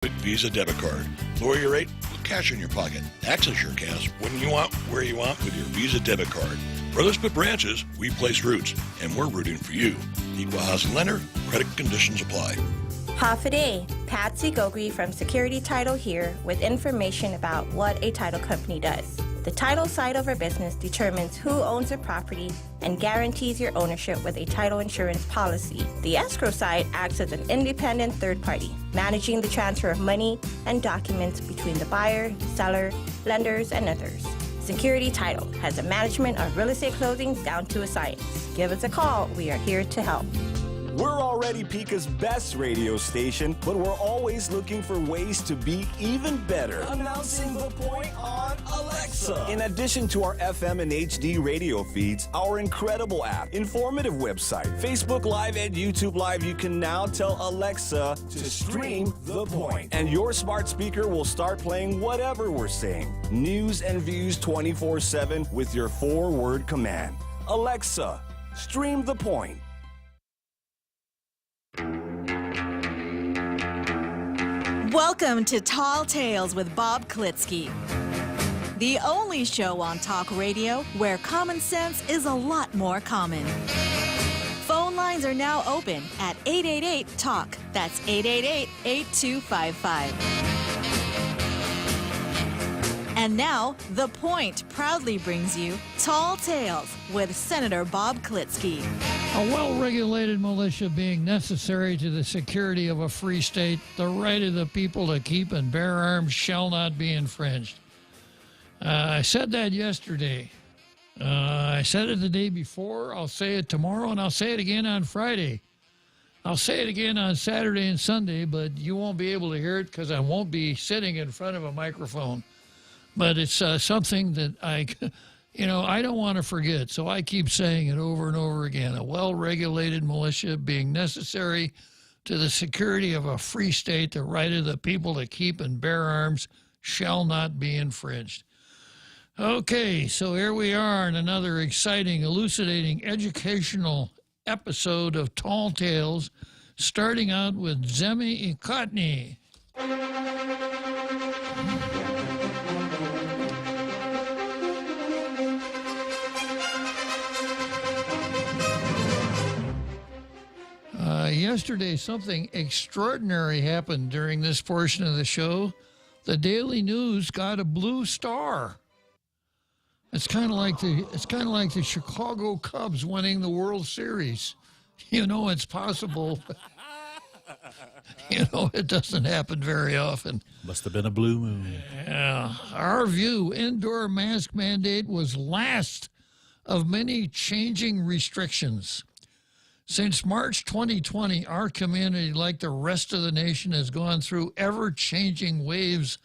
With Visa debit card. Lower your rate with cash in your pocket. Access your cash when you want, where you want with your Visa debit card. Brothers put branches, we place roots, and we're rooting for you. Equal housing lender, credit conditions apply. Half a day. Patsy Gogri from Security Title here with information about what a title company does. The title side of our business determines who owns a property and guarantees your ownership with a title insurance policy. The escrow side acts as an independent third party, managing the transfer of money and documents between the buyer, seller, lenders, and others. Security Title has a management of real estate closings down to a science. Give us a call. We are here to help. We're already Pica's best radio station, but we're always looking for ways to be even better. Announcing the point on Alexa. In addition to our FM and HD radio feeds, our incredible app, informative website, Facebook Live, and YouTube Live, you can now tell Alexa to stream The Point. And your smart speaker will start playing whatever we're saying. News and views 24/7 with your 4-word command. Alexa, stream The Point. Welcome to Tall Tales with Bob Klitzkie, the only show on talk radio where common sense is a lot more common. Phone lines are now open at 888-TALK. That's 888-8255. And now, The Point proudly brings you Tall Tales with Senator Bob Klitzkie. A well-regulated militia being necessary to the security of a free state, the right of the people to keep and bear arms shall not be infringed. I said that yesterday. I said it the day before. I'll say it tomorrow, and I'll say it again on Friday. I'll say it again on Saturday and Sunday, but you won't be able to hear it because I won't be sitting in front of a microphone. But it's something that I don't want to forget, so I keep saying it over and over again. A well-regulated militia being necessary to the security of a free state, the right of the people to keep and bear arms shall not be infringed. Okay, so here we are in another exciting, elucidating, educational episode of Tall Tales, starting out with Zemi Ikotny. Yesterday, something extraordinary happened during this portion of the show. The Daily News got a blue star. It's kind of like the Chicago Cubs winning the World Series. You know it's possible. It doesn't happen very often. Must have been a blue moon. Yeah. Our view, indoor mask mandate was last of many changing restrictions. Since March 2020, our community, like the rest of the nation, has gone through ever-changing waves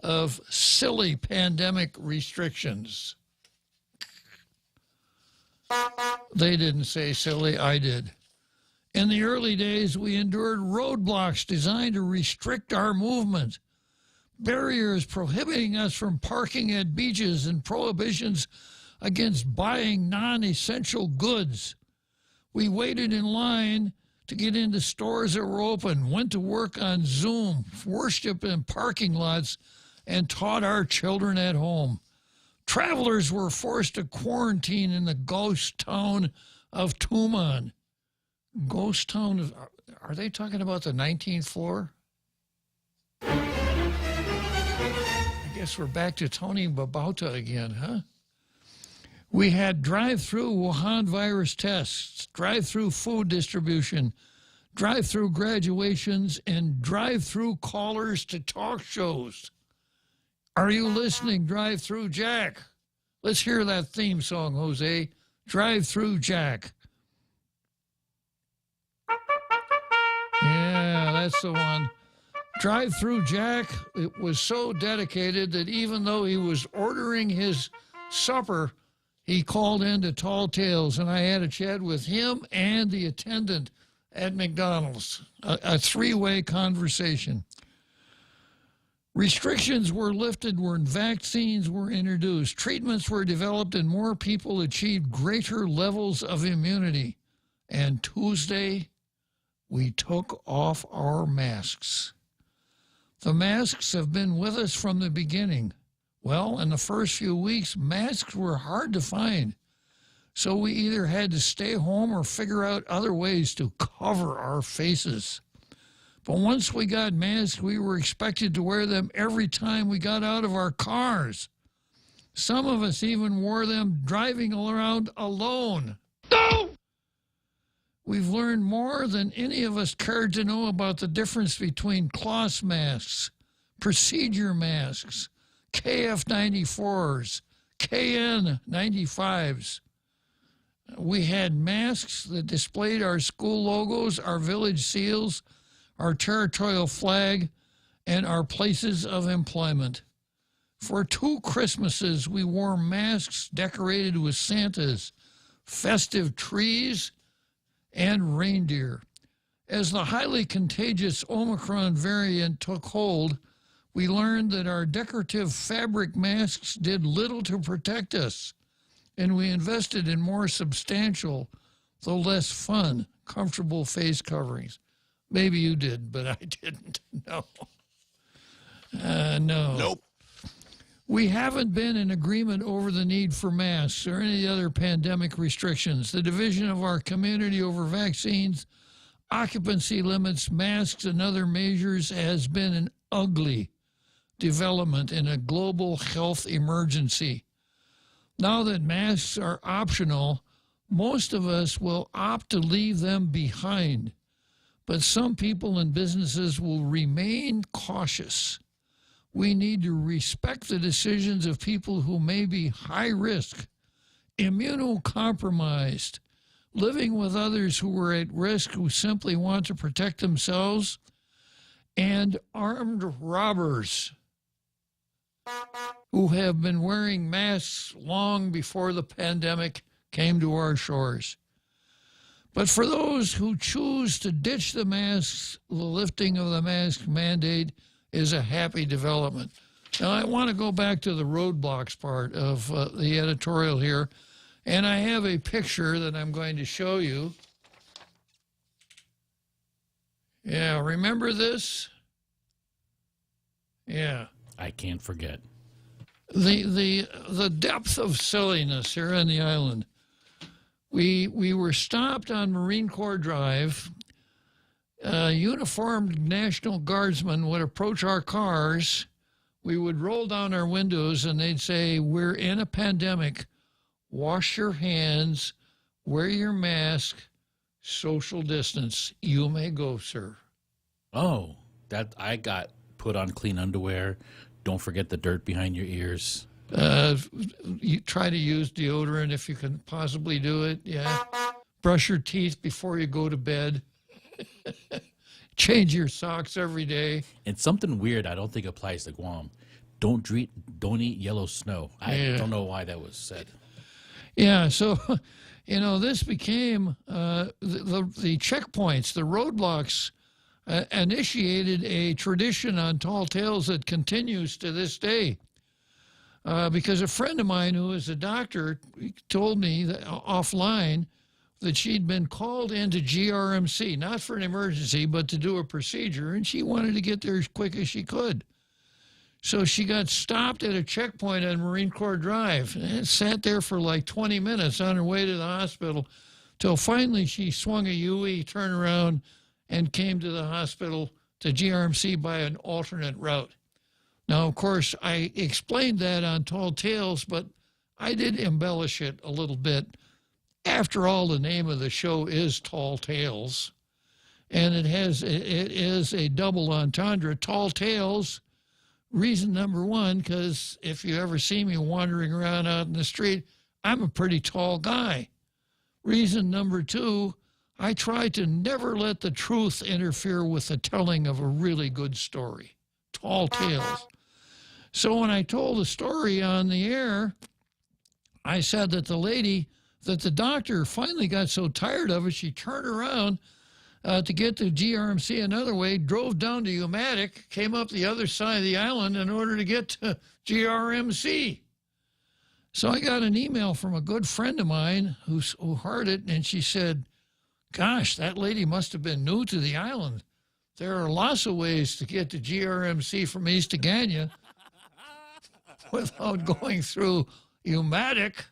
of silly pandemic restrictions. They didn't say silly, I did. In the early days, we endured roadblocks designed to restrict our movement, barriers prohibiting us from parking at beaches, and prohibitions against buying non-essential goods. We waited in line to get into stores that were open, went to work on Zoom, worshiped in parking lots, and taught our children at home. Travelers were forced to quarantine in the ghost town of Tuman. Ghost town, are they talking about the 19th floor? I guess we're back to Tony Babauta again, huh? We had drive-through Wuhan virus tests, drive-through food distribution, drive-through graduations, and drive-through callers to talk shows. Are you listening, Drive-Through Jack? Let's hear that theme song, Jose. Drive-Through Jack. Yeah, that's the one. Drive-Through Jack, it was so dedicated that even though he was ordering his supper, he called in to Tall Tales, and I had a chat with him and the attendant at McDonald's, a three-way conversation. Restrictions were lifted when vaccines were introduced. Treatments were developed, and more people achieved greater levels of immunity. And Tuesday, we took off our masks. The masks have been with us from the beginning. Well, in the first few weeks, masks were hard to find. So we either had to stay home or figure out other ways to cover our faces. But once we got masks, we were expected to wear them every time we got out of our cars. Some of us even wore them driving around alone. No! We've learned more than any of us cared to know about the difference between cloth masks, procedure masks, KF94s, KN95s. We had masks that displayed our school logos, our village seals, our territorial flag, and our places of employment. For 2 Christmases, we wore masks decorated with Santas, festive trees, and reindeer. As the highly contagious Omicron variant took hold, we learned that our decorative fabric masks did little to protect us, and we invested in more substantial, though less fun, comfortable face coverings. Maybe you did, but I didn't. No. No. Nope. We haven't been in agreement over the need for masks or any other pandemic restrictions. The division of our community over vaccines, occupancy limits, masks, and other measures has been an ugly development in a global health emergency. Now that masks are optional, most of us will opt to leave them behind. But some people and businesses will remain cautious. We need to respect the decisions of people who may be high risk, immunocompromised, living with others who are at risk who simply want to protect themselves, and armed robbers who have been wearing masks long before the pandemic came to our shores. But for those who choose to ditch the masks, the lifting of the mask mandate is a happy development. Now, I want to go back to the roadblocks part of the editorial here, and I have a picture that I'm going to show you. Yeah, remember this? Yeah. I can't forget. The depth of silliness here on the island. We were stopped on Marine Corps Drive. Uniformed National Guardsmen would approach our cars. We would roll down our windows and they'd say, "We're in a pandemic. Wash your hands, wear your mask, social distance. You may go, sir." Oh, that I got put on clean underwear. Don't forget the dirt behind your ears. You try to use deodorant if you can possibly do it. Yeah. Brush your teeth before you go to bed. Change your socks every day. And something weird I don't think applies to Guam. Don't eat yellow snow. I don't know why that was said. Yeah, so, this became the checkpoints, the roadblocks, initiated a tradition on Tall Tales that continues to this day. Because a friend of mine who is a doctor told me that, offline that she'd been called into GRMC, not for an emergency, but to do a procedure, and she wanted to get there as quick as she could. So she got stopped at a checkpoint on Marine Corps Drive and sat there for like 20 minutes on her way to the hospital till finally she swung a UE, turned around, and came to the hospital to GRMC by an alternate route. Now, of course, I explained that on Tall Tales, but I did embellish it a little bit. After all, the name of the show is Tall Tales, and it is a double entendre. Tall Tales, reason number one, because if you ever see me wandering around out in the street, I'm a pretty tall guy. Reason number two, I try to never let the truth interfere with the telling of a really good story. Tall Tales. So when I told the story on the air, I said that the doctor finally got so tired of it, she turned around to get to GRMC another way, drove down to Umatic, came up the other side of the island in order to get to GRMC. So I got an email from a good friend of mine who heard it, and she said, "Gosh, that lady must have been new to the island. there are lots of ways to get to GRMC from East Agania without going through Humatic.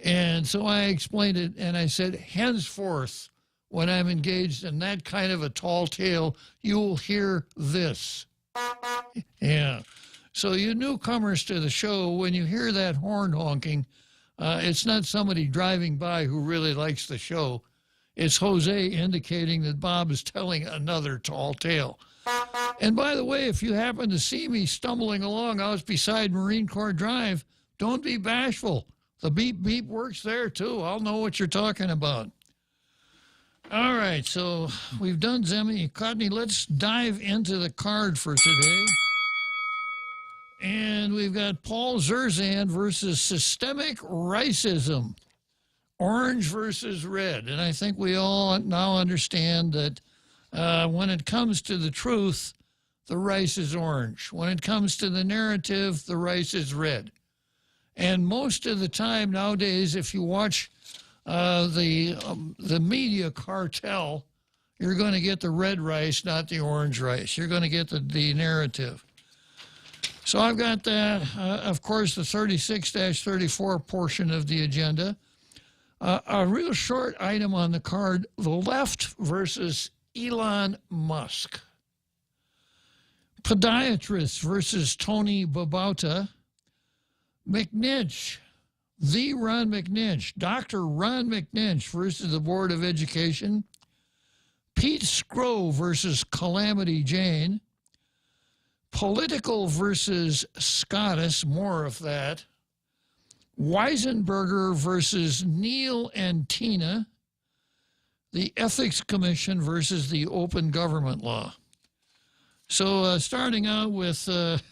And so I explained it, and I said, henceforth, when I'm engaged in that kind of a tall tale, you'll hear this. Yeah. So you newcomers to the show, when you hear that horn honking, it's not somebody driving by who really likes the show. It's Jose indicating that Bob is telling another tall tale. And by the way, if you happen to see me stumbling along out beside Marine Corps Drive, don't be bashful. The beep beep works there too. I'll know what you're talking about. All right, so we've done Zemi Cotney. Let's dive into the card for today. And we've got Paul Zerzan versus systemic racism. Orange versus red. And I think we all now understand that when it comes to the truth, the rice is orange. When it comes to the narrative, the rice is red. And most of the time nowadays, if you watch the media cartel, you're going to get the red rice, not the orange rice. You're going to get the narrative. So I've got, of course, the 36-34 portion of the agenda. A real short item on the card, the left versus Elon Musk. Podiatrist versus Tony Babauta. McNinch, the Ron McNinch, Dr. Ron McNinch versus the Board of Education. Pete Scrow versus Calamity Jane. Political versus Scottus, more of that. Weisenberger versus Neil and Tina. The Ethics Commission versus the Open Government Law. So starting out with the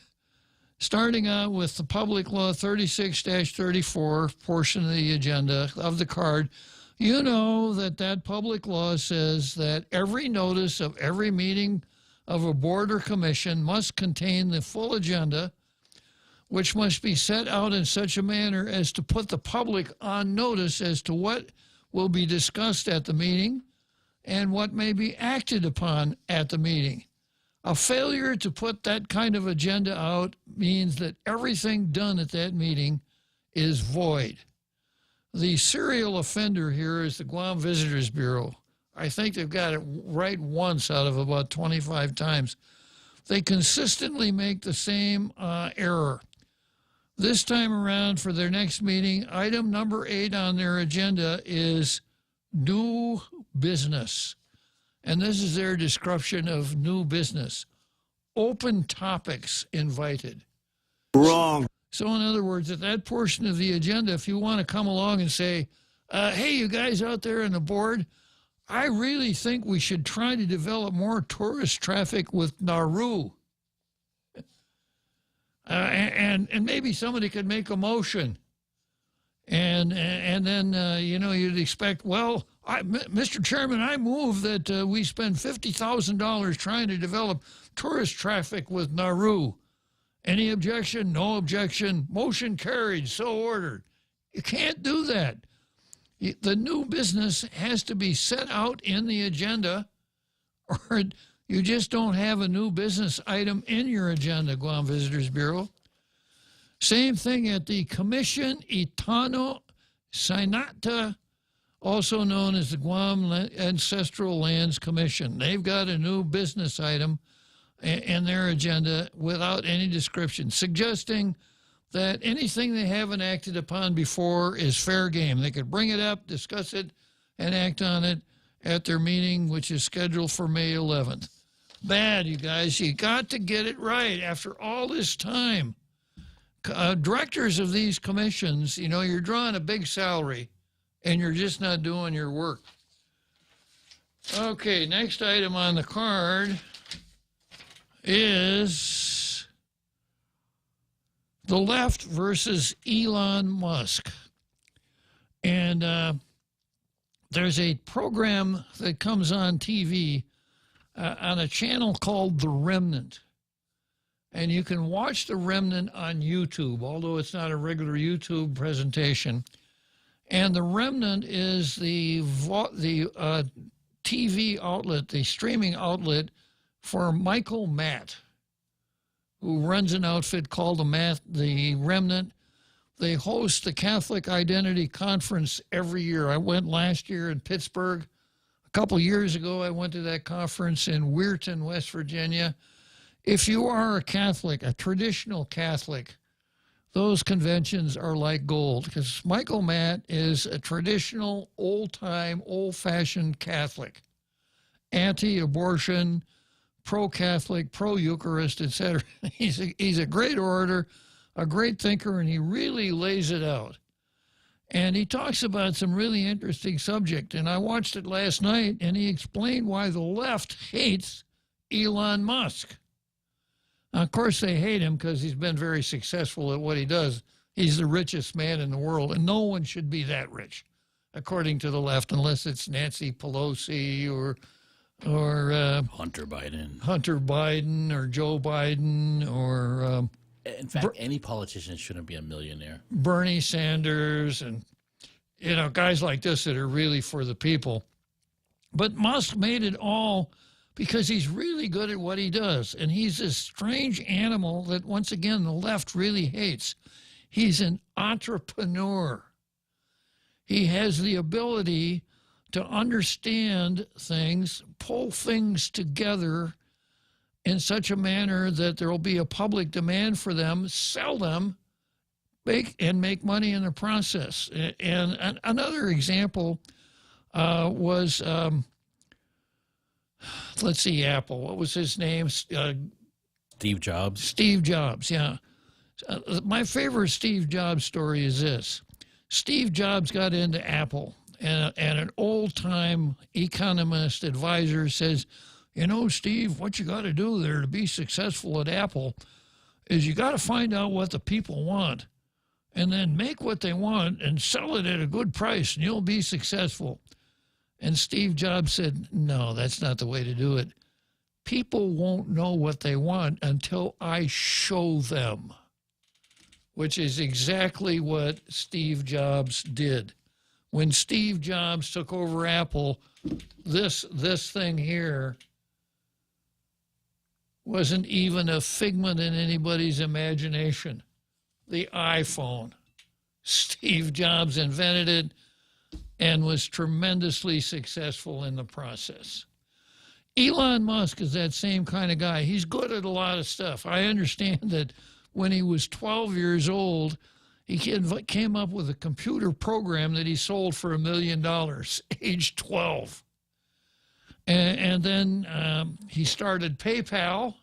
Public Law 36-34 portion of the agenda of the card, you know that public law says that every notice of every meeting of a board or commission must contain the full agenda, which must be set out in such a manner as to put the public on notice as to what will be discussed at the meeting and what may be acted upon at the meeting. A failure to put that kind of agenda out means that everything done at that meeting is void. The serial offender here is the Guam Visitors Bureau. I think they've got it right once out of about 25 times. They consistently make the same error. This time around for their next meeting, item number 8 on their agenda is new business. And this is their description of new business. Open topics invited. Wrong. So in other words, at that portion of the agenda, if you want to come along and say, hey, you guys out there on the board, I really think we should try to develop more tourist traffic with Nauru. And maybe somebody could make a motion. And then, you'd expect, well, Mr. Chairman, I move that we spend $50,000 trying to develop tourist traffic with Nauru. Any objection? No objection. Motion carried. So ordered. You can't do that. The new business has to be set out in the agenda, or you just don't have a new business item in your agenda, Guam Visitors Bureau. Same thing at the Commission Itano Sinata, also known as the Guam Ancestral Lands Commission. They've got a new business item in their agenda without any description, suggesting that anything they haven't acted upon before is fair game. They could bring it up, discuss it, and act on it at their meeting, which is scheduled for May 11th. Bad, you guys. You got to get it right after all this time. Directors of these commissions, you're drawing a big salary, and you're just not doing your work. Okay, next item on the card is the left versus Elon Musk. And there's a program that comes on TV on a channel called The Remnant. And you can watch The Remnant on YouTube, although it's not a regular YouTube presentation. And The Remnant is the TV outlet, the streaming outlet for Michael Matt, who runs an outfit called the Remnant. They host the Catholic Identity Conference every year. I went last year in Pittsburgh. A couple years ago, I went to that conference in Weirton, West Virginia. If you are a Catholic, a traditional Catholic, those conventions are like gold, because Michael Matt is a traditional, old-time, old-fashioned Catholic, anti-abortion, pro-Catholic, pro-Eucharist, etc. He's a great orator, a great thinker, and he really lays it out. And he talks about some really interesting subject. And I watched it last night, and he explained why the left hates Elon Musk. Now, of course, they hate him because he's been very successful at what he does. He's the richest man in the world, and no one should be that rich, according to the left, unless it's Nancy Pelosi or Hunter Biden or Joe Biden or in fact, any politician shouldn't be a millionaire. Bernie Sanders and guys like this that are really for the people. But Musk made it all because he's really good at what he does. And he's this strange animal that, once again, the left really hates. He's an entrepreneur. He has the ability to understand things, pull things together in such a manner that there will be a public demand for them, sell them, make money in the process. And another example was... let's see, Apple. What was his name? Steve Jobs. Steve Jobs, yeah. My favorite Steve Jobs story is this. Steve Jobs got into Apple, and an old-time economist advisor says, Steve, what you got to do there to be successful at Apple is you got to find out what the people want and then make what they want and sell it at a good price, and you'll be successful. And Steve Jobs said, no, that's not the way to do it. People won't know what they want until I show them, which is exactly what Steve Jobs did. When Steve Jobs took over Apple, this thing here wasn't even a figment in anybody's imagination. The iPhone. Steve Jobs invented it and was tremendously successful in the process. Elon Musk is that same kind of guy. He's good at a lot of stuff. I understand that when he was 12 years old, he came up with a computer program that he sold for $1 million, age 12. And then he started PayPal,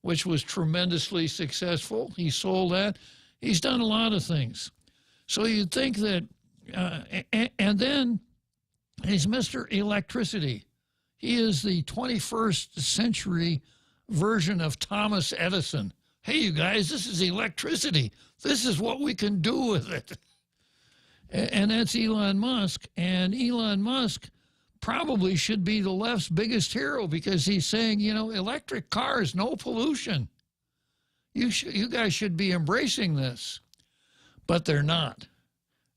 which was tremendously successful. He sold that. He's done a lot of things. So you'd think that and then he's Mr. Electricity. He is the 21st century version of Thomas Edison. Hey, you guys, this is electricity. This is what we can do with it. And that's Elon Musk. And Elon Musk probably should be the left's biggest hero because he's saying, electric cars, no pollution. You guys should be embracing this. But they're not.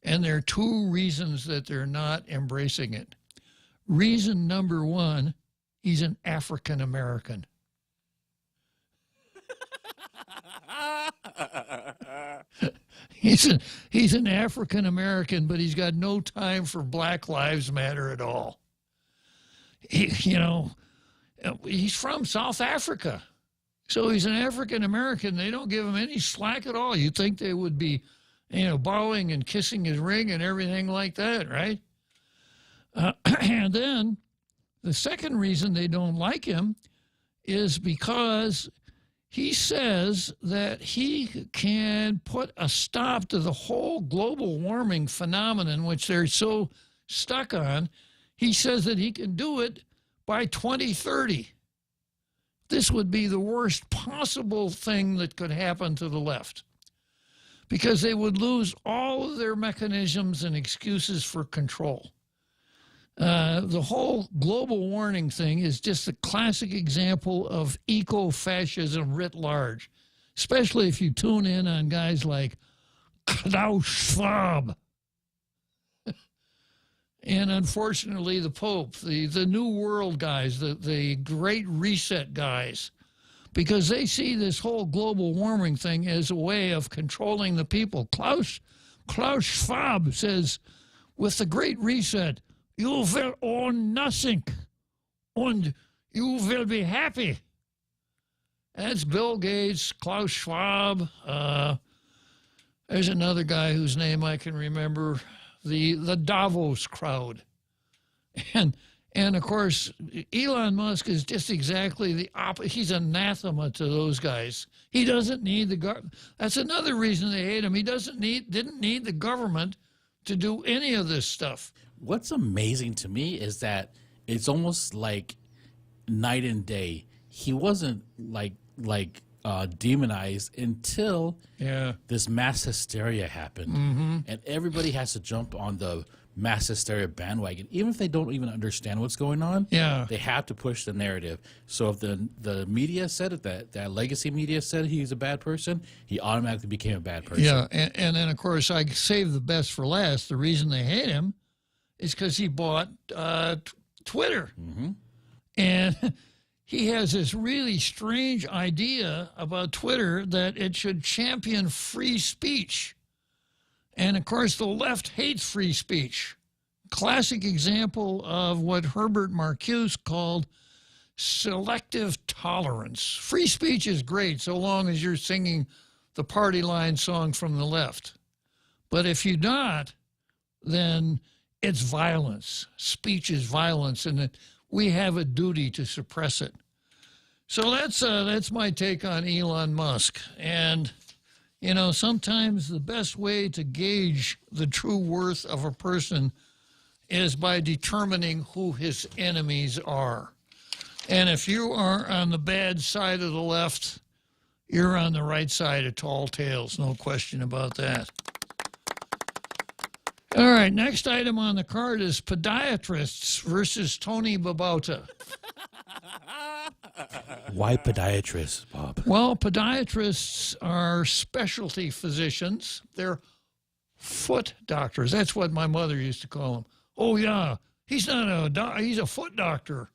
And there are two reasons that they're not embracing it. Reason number one, he's an African American. He's an African American, but he's got no time for Black Lives Matter at all. He's from South Africa. So he's an African American. They don't give him any slack at all. You'd think they would be bowing and kissing his ring and everything like that, right? And then the second reason they don't like him is because he says that he can put a stop to the whole global warming phenomenon, which they're so stuck on. He says that he can do it by 2030. This would be the worst possible thing that could happen to the left, because they would lose all of their mechanisms and excuses for control. The whole global warming thing is just a classic example of eco-fascism writ large, especially if you tune in on guys like Klaus Schwab. and unfortunately the Pope, the New World guys, the Great Reset guys, because they see this whole global warming thing as a way of controlling the people. Klaus Schwab says, with the Great Reset, you will own nothing, and you will be happy. That's Bill Gates, Klaus Schwab. There's another guy whose name I can remember, the Davos crowd. And of course, Elon Musk is just exactly the opposite. He's anathema to those guys. He doesn't need the government. That's another reason they hate him. He didn't need the government to do any of this stuff. What's amazing to me is that it's almost like night and day. He wasn't demonized until this mass hysteria happened, and everybody has to jump on the mass hysteria bandwagon, even if they don't even understand what's going on. They have to push the narrative. So if the media said it, that legacy media said he's a bad person, he automatically became a bad person. And then of course I saved the best for last. The reason they hate him is because he bought Twitter, and he has this really strange idea about Twitter that it should champion free speech. And, of course, the left hates free speech. Classic example of what Herbert Marcuse called selective tolerance. Free speech is great so long as you're singing the party line song from the left. But if you're not, then it's violence. Speech is violence, and we have a duty to suppress it. So that's my take on Elon Musk. And you know, sometimes the best way to gauge the true worth of a person is by determining who his enemies are. And if you are on the bad side of the left, you're on the right side of Tall Tales, no question about that. All right, next item on the card is podiatrists versus Tony Babauta. Why podiatrists, Bob? Well, podiatrists are specialty physicians. They're foot doctors. That's what my mother used to call them. Oh, yeah, he's not a doctor, he's a foot doctor.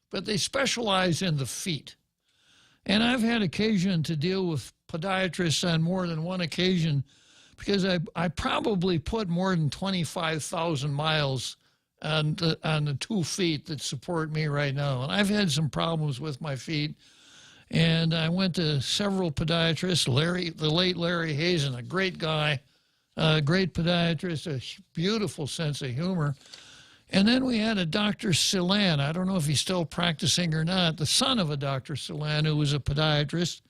But they specialize in the feet. And I've had occasion to deal with podiatrists on more than one occasion because I probably put more than 25,000 miles on the 2 feet that support me right now. And I've had some problems with my feet. And I went to several podiatrists. The late Larry Hazen, a great guy, a great podiatrist, a beautiful sense of humor. And then we had a Dr. Silan. I don't know if he's still practicing or not, the son of a Dr. Silan, who was a podiatrist,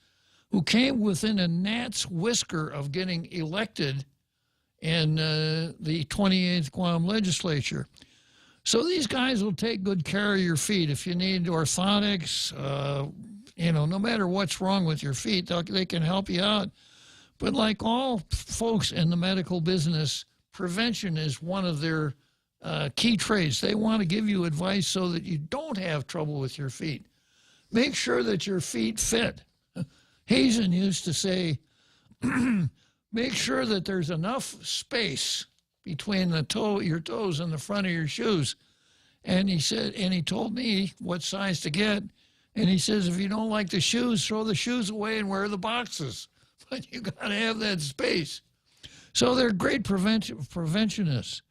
who came within a gnat's whisker of getting elected in the 28th Guam legislature. So these guys will take good care of your feet. If you need orthotics, no matter what's wrong with your feet, they can help you out. But like all folks in the medical business, prevention is one of their key traits. They want to give you advice so that you don't have trouble with your feet. Make sure that your feet fit. Hazen used to say, make sure that there's enough space between your toes and the front of your shoes. And he told me what size to get. And he says, if you don't like the shoes, throw the shoes away and wear the boxes. But you got to have that space. So they're great preventionists.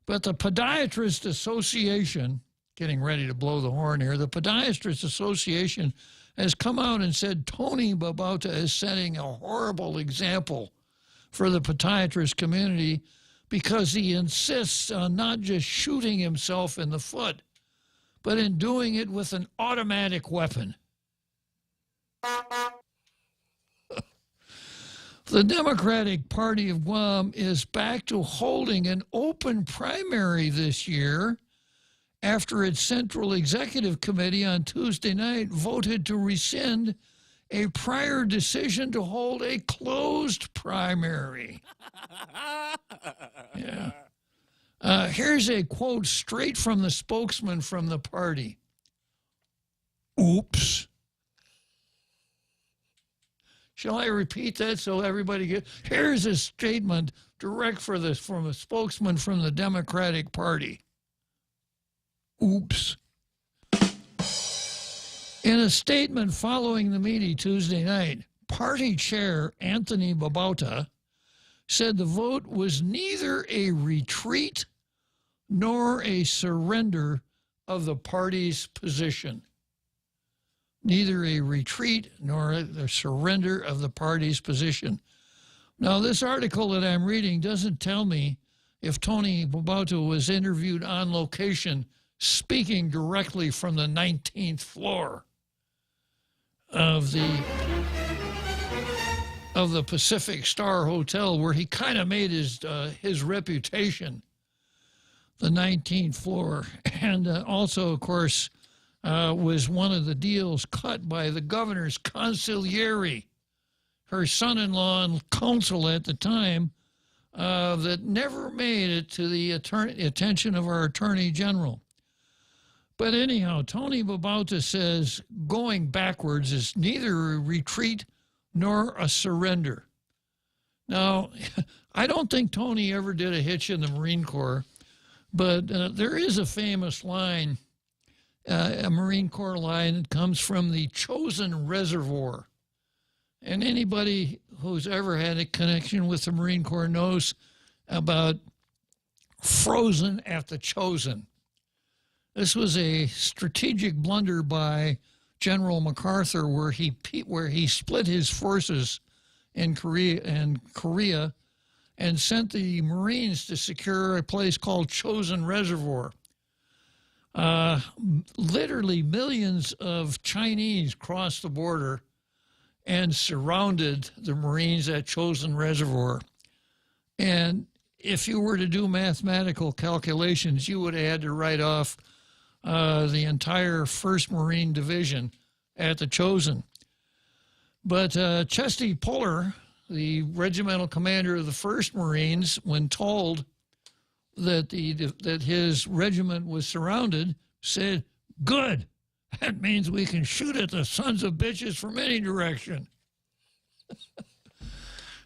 But the Podiatrist Association, getting ready to blow the horn here, the Podiatrist Association has come out and said Tony Babauta is setting a horrible example for the podiatrist community because he insists on not just shooting himself in the foot, but in doing it with an automatic weapon. The Democratic Party of Guam is back to holding an open primary this year after its Central Executive Committee on Tuesday night voted to rescind a prior decision to hold a closed primary. Yeah. Here's a quote straight from the spokesman from the party. Oops. Shall I repeat that so everybody gets? Here's a statement direct from a spokesman from the Democratic Party. Oops. In a statement following the meeting Tuesday night, party chair Anthony Babauta said the vote was neither a retreat nor a surrender of the party's position. Neither a retreat nor a surrender of the party's position. Now, this article that I'm reading doesn't tell me if Tony Babauta was interviewed on location speaking directly from the 19th floor of the Pacific Star Hotel, where he kind of made his reputation, the 19th floor. And also, of course, was one of the deals cut by the governor's consigliere, her son-in-law and counsel at the time, that never made it to the attention of our attorney general. But anyhow, Tony Babauta says going backwards is neither a retreat nor a surrender. Now, I don't think Tony ever did a hitch in the Marine Corps, but there is a famous line, a Marine Corps line that comes from the Chosin Reservoir. And anybody who's ever had a connection with the Marine Corps knows about frozen at the Chosin. This was a strategic blunder by General MacArthur, where he split his forces in Korea and sent the Marines to secure a place called Chosin Reservoir. Literally millions of Chinese crossed the border and surrounded the Marines at Chosin Reservoir. And if you were to do mathematical calculations, you would have had to write off the entire 1st Marine Division at the Chosin. But Chesty Puller, the regimental commander of the 1st Marines, when told that his regiment was surrounded, said, "Good. That means we can shoot at the sons of bitches from any direction."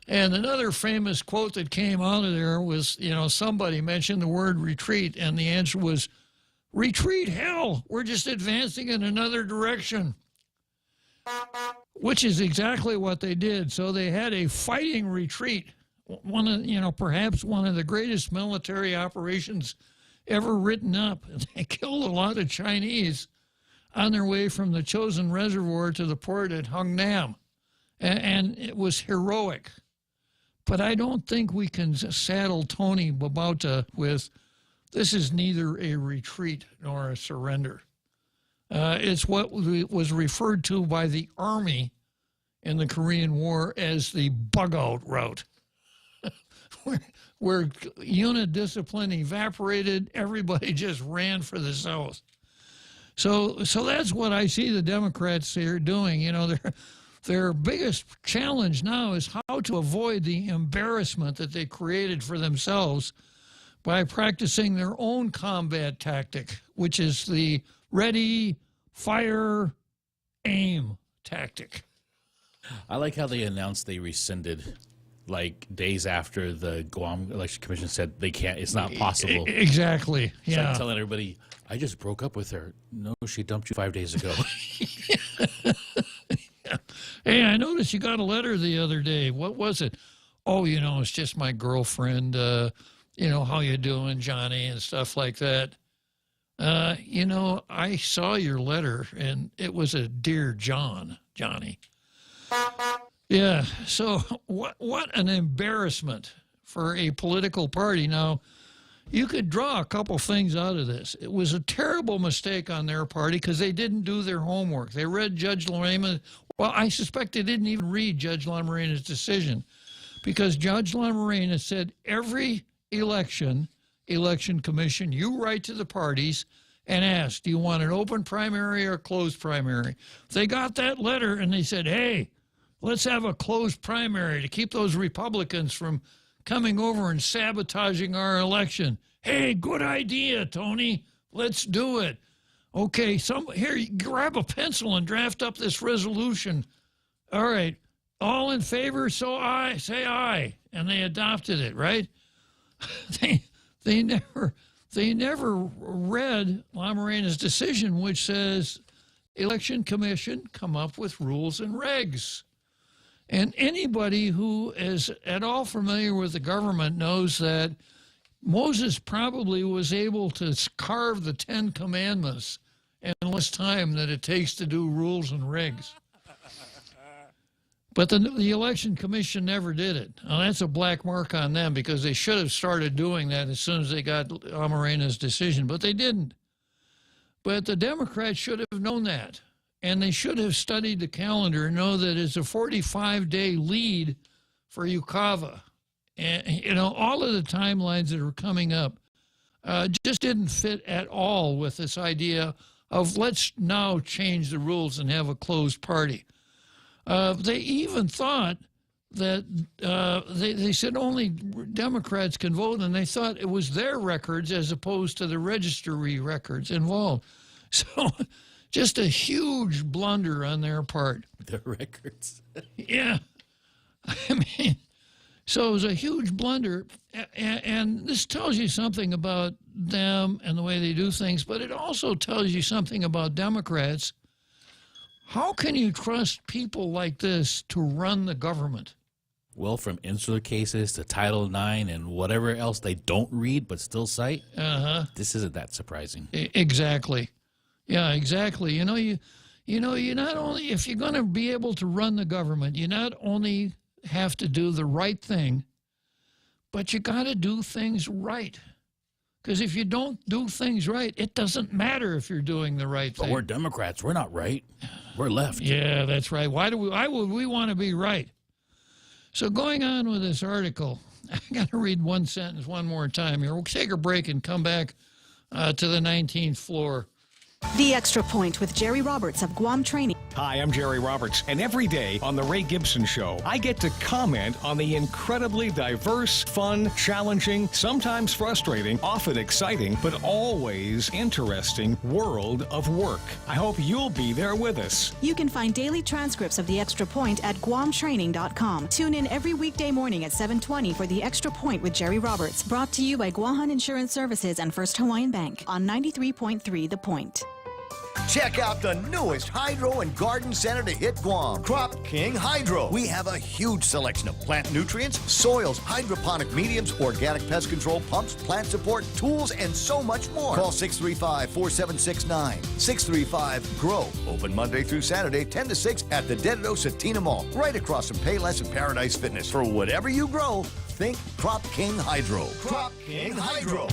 And another famous quote that came out of there was, somebody mentioned the word retreat, and the answer was, "Retreat, hell, we're just advancing in another direction." Which is exactly what they did. So they had a fighting retreat, perhaps one of the greatest military operations ever written up. They killed a lot of Chinese on their way from the Chosin Reservoir to the port at Hungnam. And it was heroic. But I don't think we can saddle Tony Babauta with, this is neither a retreat nor a surrender. It's what was referred to by the Army in the Korean War as the bug-out route, where unit discipline evaporated, everybody just ran for the South. So that's what I see the Democrats here doing. Their biggest challenge now is how to avoid the embarrassment that they created for themselves by practicing their own combat tactic, which is the ready, fire, aim tactic. I like how they announced they rescinded, days after the Guam Election Commission said they can't, it's not possible. Exactly, It's yeah. like telling everybody, I just broke up with her. No, she dumped you 5 days ago. Hey, I noticed you got a letter the other day. What was it? Oh, it's just my girlfriend. How you doing, Johnny, and stuff like that. I saw your letter, and it was a Dear Johnny. Yeah, so what an embarrassment for a political party. Now, you could draw a couple things out of this. It was a terrible mistake on their party because they didn't do their homework. They read Judge Lorena. Well, I suspect they didn't even read Judge Lamorena's decision, because Judge Lamarena said every election commission, you write to the parties and ask, do you want an open primary or a closed primary? They got that letter and they said, hey, let's have a closed primary to keep those Republicans from coming over and sabotaging our election. Hey, good idea, Tony. Let's do it. Okay, here, grab a pencil and draft up this resolution. All right, all in favor, say aye. And they adopted it, right? They they never read Lamorena's decision, which says Election Commission come up with rules and regs. And anybody who is at all familiar with the government knows that Moses probably was able to carve the 10 Commandments in less time than it takes to do rules and regs. But the Election Commission never did it. Now, that's a black mark on them because they should have started doing that as soon as they got Lamorena's decision, but they didn't. But the Democrats should have known that, and they should have studied the calendar and know that it's a 45-day lead for UCAVA. And, you know, all of the timelines that are coming up just didn't fit at all with this idea of let's now change the rules and have a closed party. They even thought that they said only Democrats can vote, and they thought it was their records as opposed to the registry records involved. So just a huge blunder on their part. Their records. Yeah. I mean, so it was a huge blunder, and this tells you something about them and the way they do things, but it also tells you something about Democrats. How can you trust people like this to run the government? Well, from insular cases to Title IX and whatever else they don't read but still cite, this isn't that surprising. Exactly. Yeah, exactly. You not only, if you're going to be able to run the government, you not only have to do the right thing, but you got to do things right. Because if you don't do things right, it doesn't matter if you're doing the right thing. But we're Democrats. We're not right. We're left. Yeah, that's right. Why would we want to be right? So going on with this article, I got to read one sentence one more time here. We'll take a break and come back to the 19th floor. The Extra Point with Jerry Roberts of Guam Training. Hi, I'm Jerry Roberts, and every day on The Ray Gibson Show, I get to comment on the incredibly diverse, fun, challenging, sometimes frustrating, often exciting, but always interesting world of work. I hope you'll be there with us. You can find daily transcripts of The Extra Point at guamtraining.com. Tune in every weekday morning at 7:20 for The Extra Point with Jerry Roberts, brought to you by Guahan Insurance Services and First Hawaiian Bank on 93.3 The Point. Check out the newest hydro and garden center to hit Guam, Crop King Hydro. We have a huge selection of plant nutrients, soils, hydroponic mediums, organic pest control pumps, plant support, tools, and so much more. Call 635-4769. 635-GROW. Open Monday through Saturday, 10 to 6 at the Dededo Satina Mall, right across from Payless and Paradise Fitness. For whatever you grow, think Crop King Hydro. Crop King Hydro.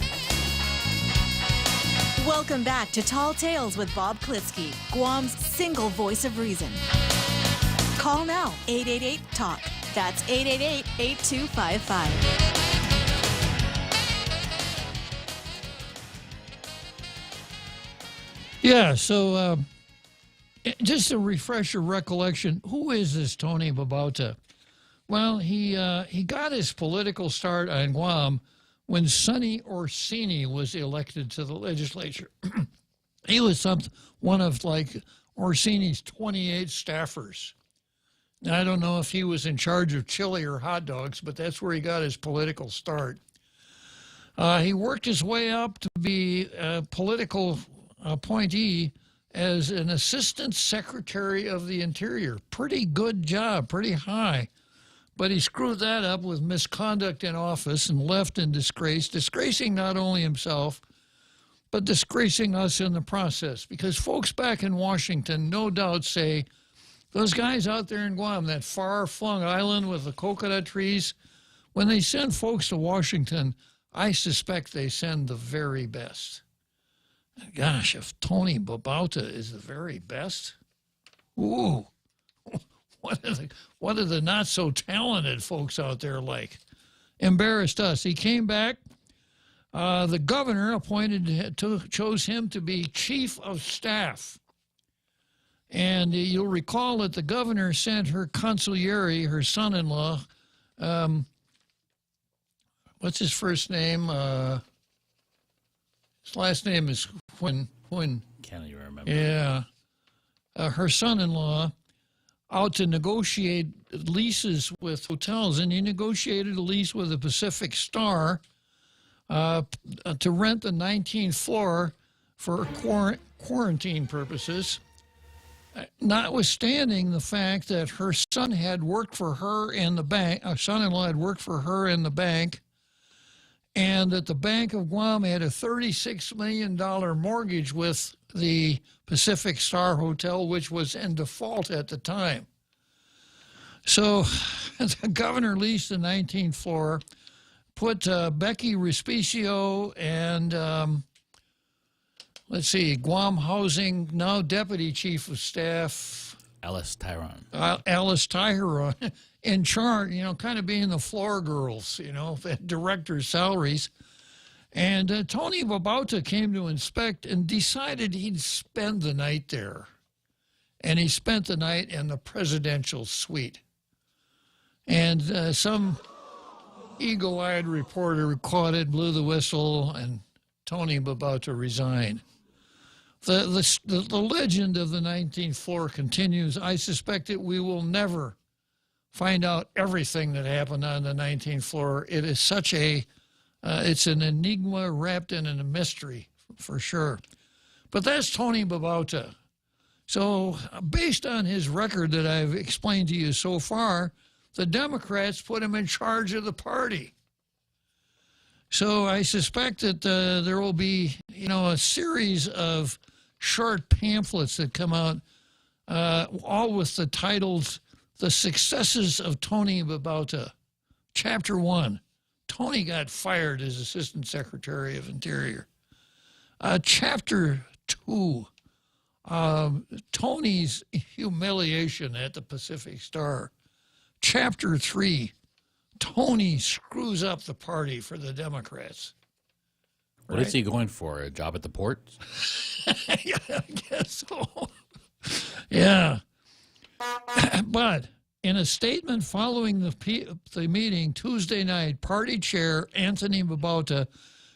Welcome back to Tall Tales with Bob Klitzkie, Guam's single voice of reason. Call now, 888-TALK. That's 888-8255. Yeah, so just to refresh your recollection, who is this Tony Babauta? Well, he got his political start on Guam when Sonny Orsini was elected to the legislature. He was one of like Orsini's 28 staffers. Now, I don't know if he was in charge of chili or hot dogs, but that's where he got his political start. He worked his way up to be a political appointee as an assistant secretary of the Interior. Pretty good job, pretty high. But he screwed that up with misconduct in office and left in disgrace, disgracing not only himself, but disgracing us in the process. Because folks back in Washington no doubt say, those guys out there in Guam, that far-flung island with the coconut trees, when they send folks to Washington, I suspect they send the very best. Gosh, if Tony Babauta is the very best, ooh. What are the not-so-talented folks out there like? Embarrassed us. He came back. The governor chose him to be chief of staff. And you'll recall that the governor sent her consigliere, her son-in-law, what's his first name? His last name is Huynh. Can't even remember. Yeah. Her son-in-law out to negotiate leases with hotels, and he negotiated a lease with the Pacific Star to rent the 19th floor for quarantine purposes, notwithstanding the fact that her son had worked for her in the bank, her son-in-law had worked for her in the bank, and that the Bank of Guam had a $36 million mortgage with the Pacific Star Hotel, which was in default at the time. So the governor leased the 19th floor, put Becky Respicio and, Guam Housing, now Deputy Chief of Staff, Alice Tyron. In charge, kind of being the floor girls, at director's salaries. And Tony Babauta came to inspect and decided he'd spend the night there. And he spent the night in the presidential suite. And some eagle-eyed reporter caught it, blew the whistle, and Tony Babauta resigned. The legend of the 19th floor continues. I suspect that we will never find out everything that happened on the 19th floor. It is such it's an enigma wrapped in a mystery, for sure. But that's Tony Babauta. So based on his record that I've explained to you so far, the Democrats put him in charge of the party. So I suspect that there will be, a series of short pamphlets that come out, all with the titles, The Successes of Tony Babauta. Chapter 1, Tony got fired as Assistant Secretary of Interior. Chapter 2, Tony's humiliation at the Pacific Star. Chapter 3, Tony screws up the party for the Democrats. What is he going for? A job at the port? Yeah, I guess so. Yeah. But in a statement following the meeting Tuesday night, party chair Anthony Babauta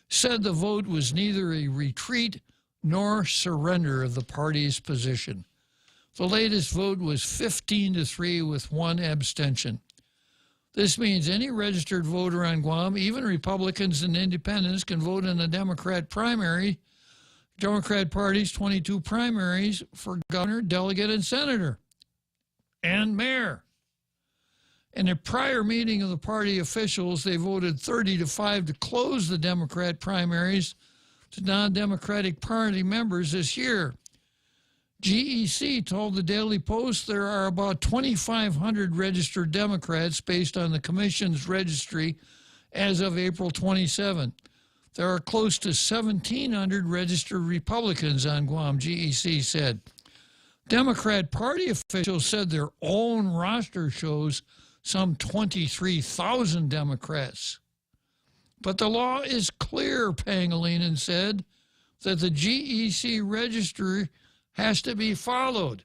said the vote was neither a retreat nor surrender of the party's position. The latest vote was 15-3 with one abstention. This means any registered voter on Guam, even Republicans and independents, can vote in the Democrat primary, Democrat Party's 22 primaries for governor, delegate, and senator, and mayor. In a prior meeting of the party officials, they voted 30-5 to close the Democrat primaries to non-Democratic Party members this year. GEC told the Daily Post there are about 2,500 registered Democrats based on the commission's registry as of April 27. There are close to 1,700 registered Republicans on Guam, GEC said. Democrat Party officials said their own roster shows some 23,000 Democrats. But the law is clear, Pangilinan said, that the GEC registry has to be followed.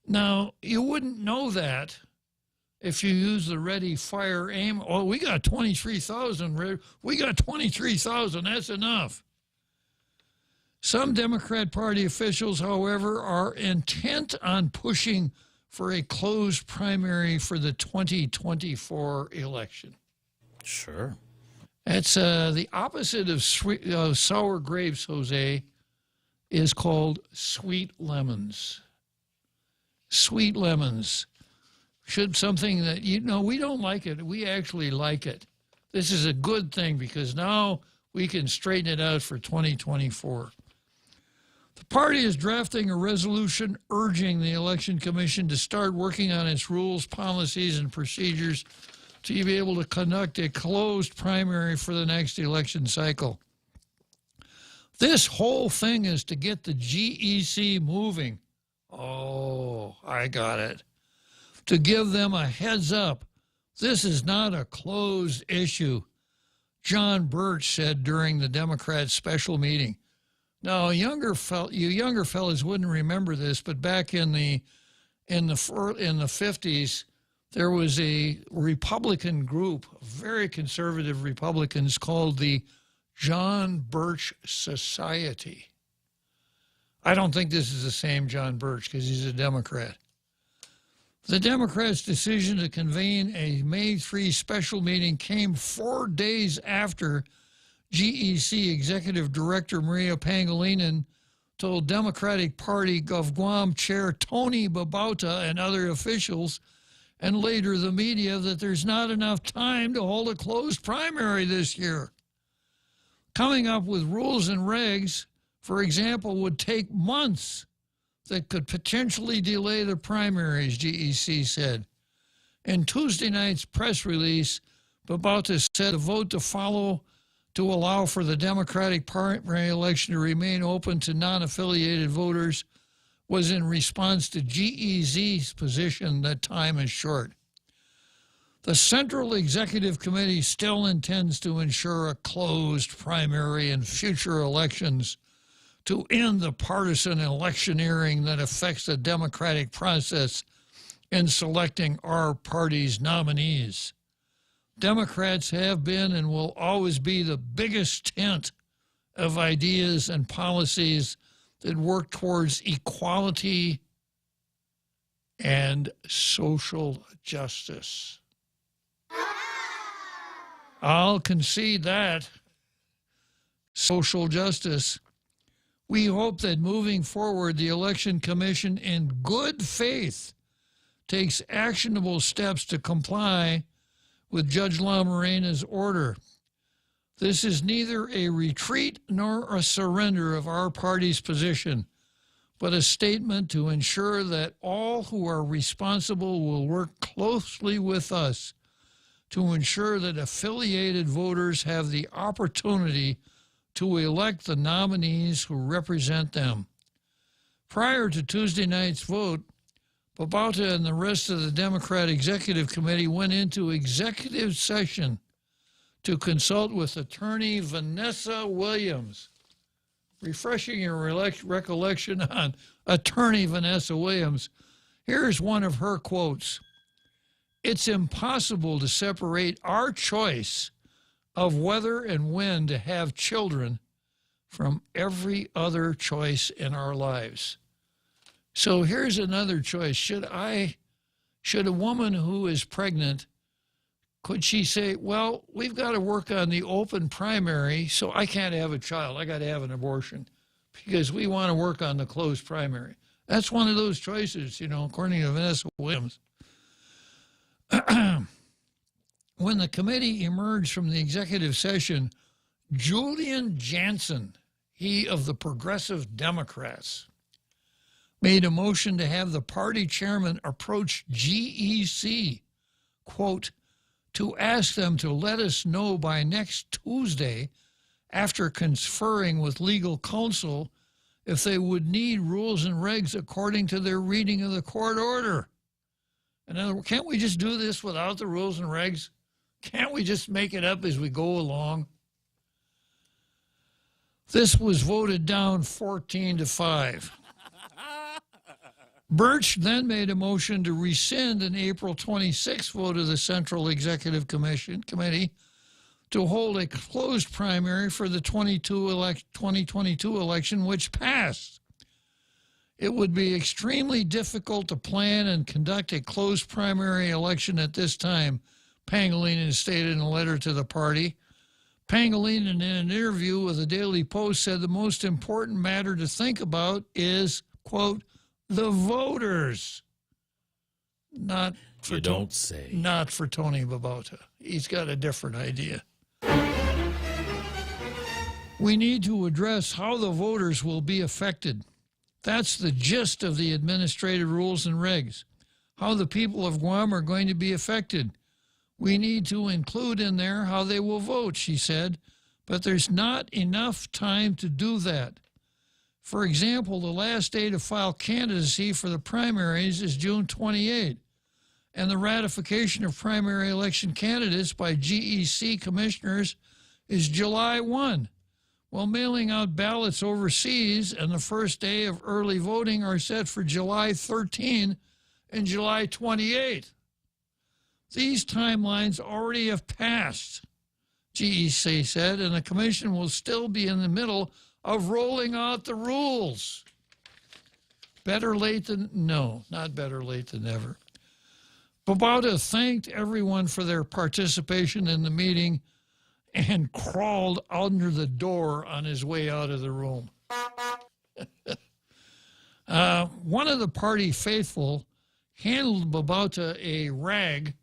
Now, you wouldn't know that if you use the ready, fire, aim. Oh, we got 23,000. We got 23,000. That's enough. Some Democrat Party officials, however, are intent on pushing for a closed primary for the 2024 election. Sure. That's the opposite of sour grapes, Jose, is called sweet lemons. Sweet lemons. Should something that, we don't like it. We actually like it. This is a good thing because now we can straighten it out for 2024. The party is drafting a resolution urging the Election Commission to start working on its rules, policies, and procedures to be able to conduct a closed primary for the next election cycle. This whole thing is to get the GEC moving. Oh, I got it. To give them a heads up. This is not a closed issue, John Birch said during the Democrats' special meeting. Now, you younger fellas wouldn't remember this, but back in the 50s, there was a Republican group, very conservative Republicans, called the John Birch Society. I don't think this is the same John Birch because he's a Democrat. The Democrats' decision to convene a May 3 special meeting came 4 days after GEC Executive Director Maria Pangilinan told Democratic Party of Guam Chair Tony Babauta and other officials, and later the media, that there's not enough time to hold a closed primary this year. Coming up with rules and regs, for example, would take months that could potentially delay the primaries, GEC said. In Tuesday night's press release, Babauta said the vote to follow to allow for the Democratic primary election to remain open to non-affiliated voters was in response to GEZ's position that time is short. The Central Executive Committee still intends to ensure a closed primary in future elections to end the partisan electioneering that affects the democratic process in selecting our party's nominees. Democrats have been and will always be the biggest tent of ideas and policies that work towards equality and social justice. I'll concede that. Social justice. We hope that moving forward, the Election Commission, in good faith, takes actionable steps to comply with Judge La Morena's order. This is neither a retreat nor a surrender of our party's position, but a statement to ensure that all who are responsible will work closely with us to ensure that affiliated voters have the opportunity to elect the nominees who represent them. Prior to Tuesday night's vote, Babauta and the rest of the Democrat Executive Committee went into executive session to consult with attorney Vanessa Williams. Refreshing your recollection on attorney Vanessa Williams, here's one of her quotes. "It's impossible to separate our choice of whether and when to have children from every other choice in our lives." So here's another choice. Should a woman who is pregnant, could she say, well, we've got to work on the open primary, so I can't have a child. I got to have an abortion because we want to work on the closed primary. That's one of those choices, according to Vanessa Williams. When the committee emerged from the executive session, Julian Jansen, he of the Progressive Democrats, made a motion to have the party chairman approach GEC, quote, to ask them to let us know by next Tuesday, after conferring with legal counsel, if they would need rules and regs according to their reading of the court order. In other words, can't we just do this without the rules and regs? Can't we just make it up as we go along? This was voted down 14-5. Birch then made a motion to rescind an April 26 vote of the Central Executive Committee to hold a closed primary for the 2022 election, which passed. It would be extremely difficult to plan and conduct a closed primary election at this time, Pangilinan stated in a letter to the party. Pangilinan, in an interview with the Daily Post, said the most important matter to think about is, quote, the voters. Not for you don't say. Not for Tony Babauta. He's got a different idea. We need to address how the voters will be affected. That's the gist of the administrative rules and regs. How the people of Guam are going to be affected. We need to include in there how they will vote, she said, but there's not enough time to do that. For example, the last day to file candidacy for the primaries is June 28, and the ratification of primary election candidates by GEC commissioners is July 1. While mailing out ballots overseas and the first day of early voting are set for July 13 and July 28. These timelines already have passed, GEC said, and the commission will still be in the middle of rolling out the rules. Better late than, no, not better late than never. Babauta thanked everyone for their participation in the meeting and crawled under the door on his way out of the room. One of the party faithful handed Babauta a rag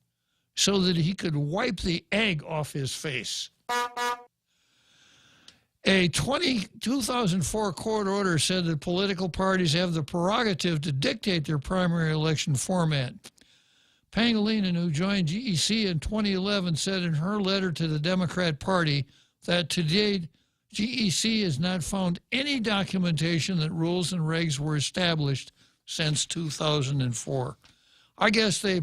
so that he could wipe the egg off his face. A 2004 court order said that political parties have the prerogative to dictate their primary election format. Pangilinan, who joined GEC in 2011, said in her letter to the Democrat Party that to date, GEC has not found any documentation that rules and regs were established since 2004. I guess they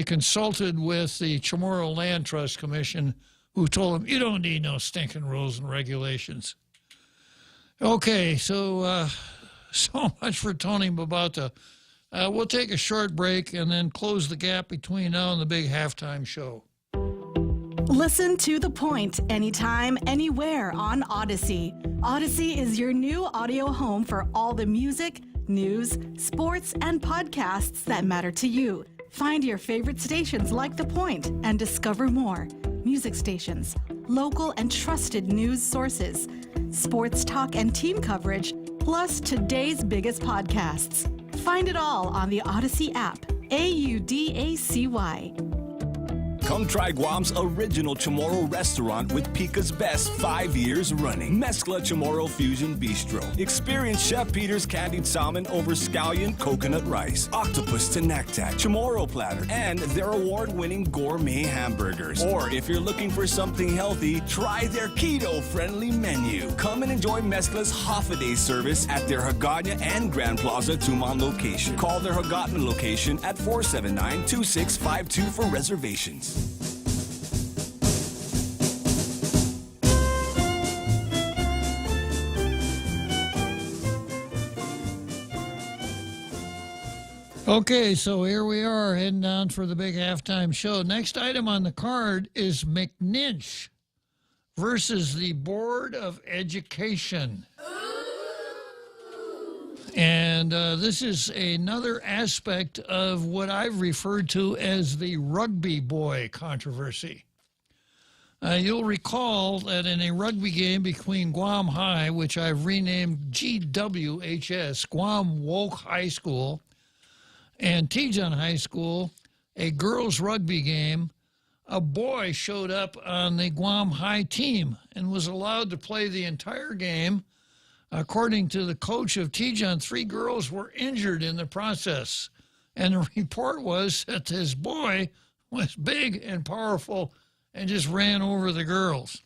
consulted with the Chamorro Land Trust Commission, who told them, you don't need no stinking rules and regulations. Okay, so much for Tony Babauta. We'll take a short break and then close the gap between now and the big halftime show. Listen to The Point anytime, anywhere on Odyssey. Odyssey is your new audio home for all the music, news, sports, and podcasts that matter to you. Find your favorite stations like The Point and discover more. Music stations, local and trusted news sources, sports talk and team coverage, plus today's biggest podcasts. Find it all on the Odyssey app. AUDACY. Come try Guam's original Chamorro restaurant with Pica's Best 5 years running. Mezcla Chamorro Fusion Bistro. Experience Chef Peter's candied salmon over scallion coconut rice, octopus to nectac, Chamorro platter, and their award-winning gourmet hamburgers. Or if you're looking for something healthy, try their keto-friendly menu. Come and enjoy Mezcla's half-a-day service at their Hagåtña and Grand Plaza Tumon location. Call their Hagåtña location at 479-2652 for reservations. Okay, so here we are heading down for the big halftime show. Next item on the card is McNinch versus the Board of Education. And this is another aspect of what I've referred to as the rugby boy controversy. You'll recall that in a rugby game between Guam High, which I've renamed GWHS, Guam Woke High School, and Tijan High School, a girls' rugby game, a boy showed up on the Guam High team and was allowed to play the entire game. According to the coach of Tijan, 3 girls were injured in the process. And the report was that this boy was big and powerful and just ran over the girls.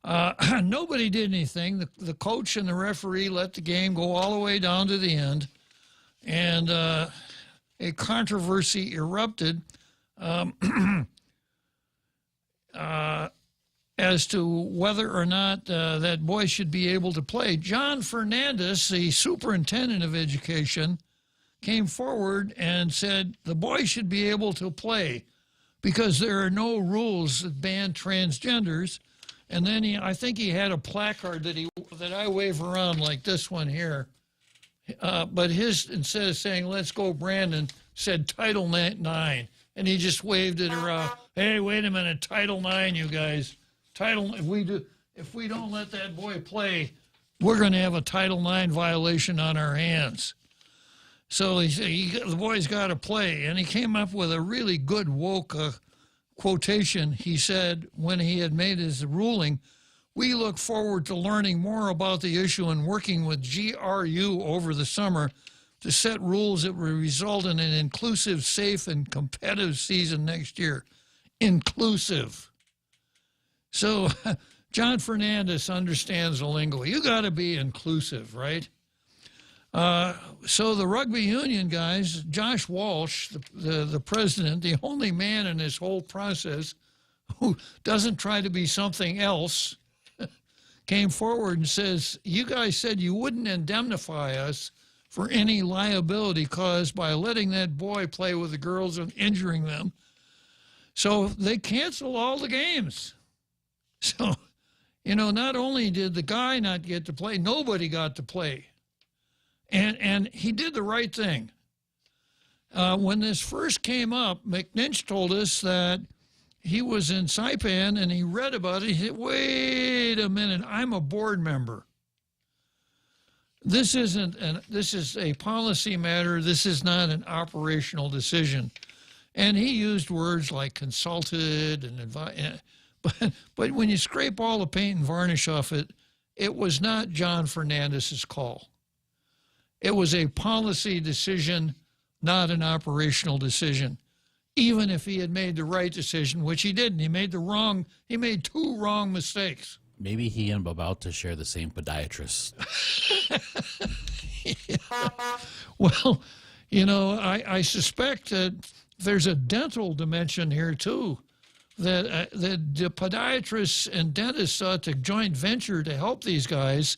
Nobody did anything. The coach and the referee let the game go all the way down to the end. And a controversy erupted as to whether or not that boy should be able to play. John Fernandez, the superintendent of education, came forward and said the boy should be able to play because there are no rules that ban transgenders. And then I think he had a placard that I wave around like this one here. But his, instead of saying, "Let's go, Brandon," said Title IX. And he just waved it around. Hey, wait a minute, Title IX, you guys. If we don't let that boy play, we're going to have a Title IX violation on our hands. So he said, the boy's got to play. And he came up with a really good woke quotation. He said, when he had made his ruling, "We look forward to learning more about the issue and working with GRU over the summer to set rules that will result in an inclusive, safe, and competitive season next year." Inclusive. So John Fernandez understands the lingo. You got to be inclusive, right? So the rugby union guys, Josh Walsh, the president, the only man in this whole process who doesn't try to be something else, came forward and says, you guys said you wouldn't indemnify us for any liability caused by letting that boy play with the girls and injuring them. So they canceled all the games. So, not only did the guy not get to play, nobody got to play. And he did the right thing. When this first came up, McNinch told us that he was in Saipan and he read about it. He said, wait a minute, I'm a board member. This is a policy matter. This is not an operational decision. And he used words like consulted and but when you scrape all the paint and varnish off it, it was not John Fernandez's call. It was a policy decision, not an operational decision. Even if he had made the right decision, which he didn't. He made two wrong mistakes. Maybe he and about to share the same podiatrist. Yeah. Well, I suspect that there's a dental dimension here too, that the podiatrists and dentists ought to joint venture to help these guys,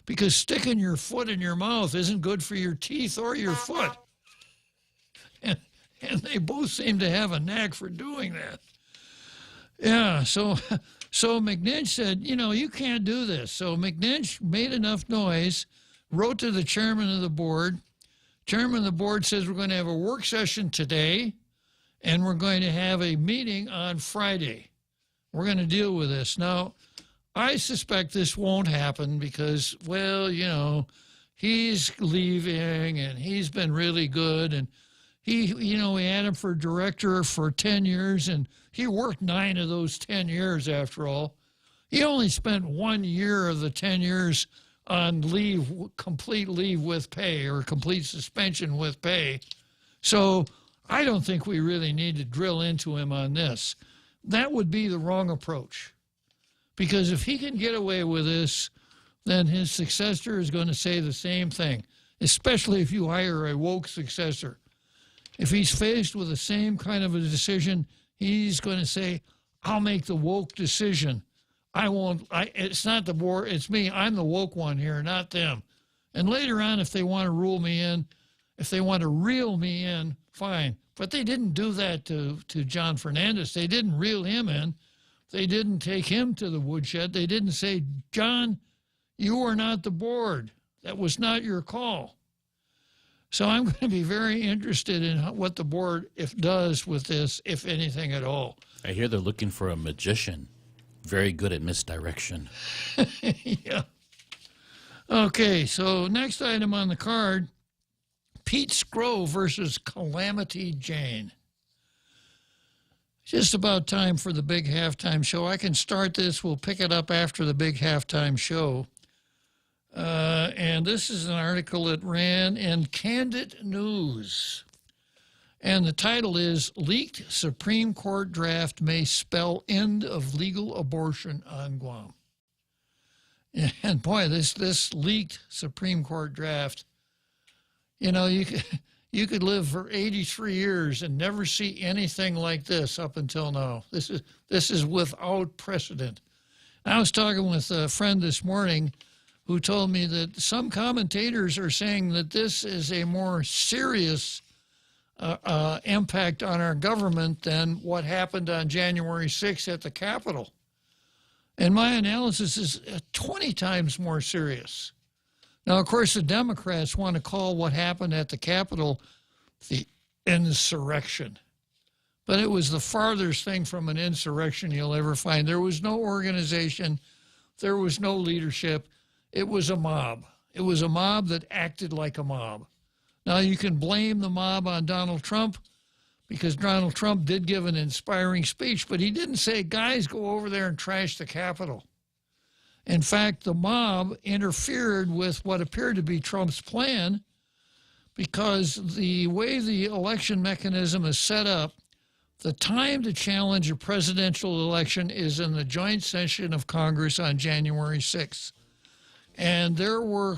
because sticking your foot in your mouth isn't good for your teeth or your foot. And they both seem to have a knack for doing that. Yeah, so McNinch said, you can't do this. So McNinch made enough noise, wrote to the chairman of the board. Chairman of the board says we're going to have a work session today, and we're going to have a meeting on Friday. We're going to deal with this. Now, I suspect this won't happen because, he's leaving, and he's been really good, and we had him for director for 10 years, and he worked 9 of those 10 years after all. He only spent 1 year of the 10 years on leave, complete leave with pay or complete suspension with pay. So I don't think we really need to drill into him on this. That would be the wrong approach. Because if he can get away with this, then his successor is going to say the same thing, especially if you hire a woke successor. If he's faced with the same kind of a decision, he's going to say, I'll make the woke decision. It's not the board, it's me. I'm the woke one here, not them. And later on, if they want to rule me in, if they want to reel me in, fine. But they didn't do that to John Fernandez. They didn't reel him in. They didn't take him to the woodshed. They didn't say, John, you are not the board. That was not your call. So I'm going to be very interested in what the board does with this, if anything at all. I hear they're looking for a magician, very good at misdirection. Yeah. Okay, so next item on the card, Pete Scrow versus Calamity Jane. Just about time for the big halftime show. I can start this. We'll pick it up after the big halftime show. And this is an article that ran in Candid News. And the title is, Leaked Supreme Court Draft May Spell End of Legal Abortion on Guam. And boy, this leaked Supreme Court draft, you could live for 83 years and never see anything like this up until now. This is without precedent. I was talking with a friend this morning who told me that some commentators are saying that this is a more serious impact on our government than what happened on January 6th at the Capitol. And my analysis is 20 times more serious. Now, of course, the Democrats want to call what happened at the Capitol the insurrection. But it was the farthest thing from an insurrection you'll ever find. There was no organization. There was no leadership. It was a mob. It was a mob that acted like a mob. Now, you can blame the mob on Donald Trump because Donald Trump did give an inspiring speech, but he didn't say, guys, go over there and trash the Capitol. In fact, the mob interfered with what appeared to be Trump's plan because the way the election mechanism is set up, the time to challenge a presidential election is in the joint session of Congress on January 6th. And there were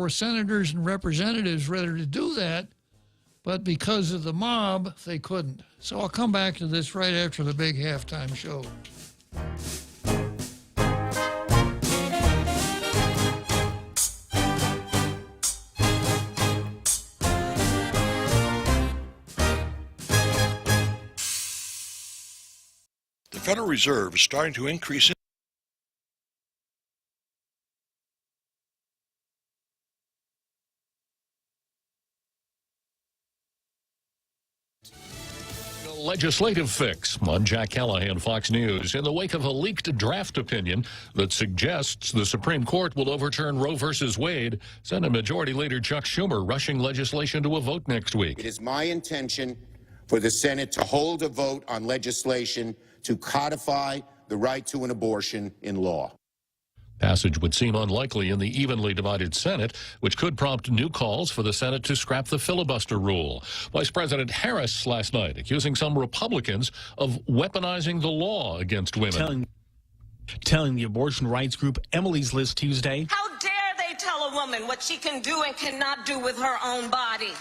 senators and representatives ready to do that, but because of the mob, they couldn't. So I'll come back to this right after the big halftime show. The Federal Reserve is starting to increase legislative fix. I'm Jack Callahan, Fox News. In the wake of a leaked draft opinion that suggests the Supreme Court will overturn Roe v. Wade, Senate Majority Leader Chuck Schumer rushing legislation to a vote next week. It is my intention for the Senate to hold a vote on legislation to codify the right to an abortion in law. Passage would seem unlikely in the evenly divided Senate, which could prompt new calls for the Senate to scrap the filibuster rule. Vice President Harris last night accusing some Republicans of weaponizing the law against women. Telling the abortion rights group Emily's List Tuesday, how dare they tell a woman what she can do and cannot do with her own body?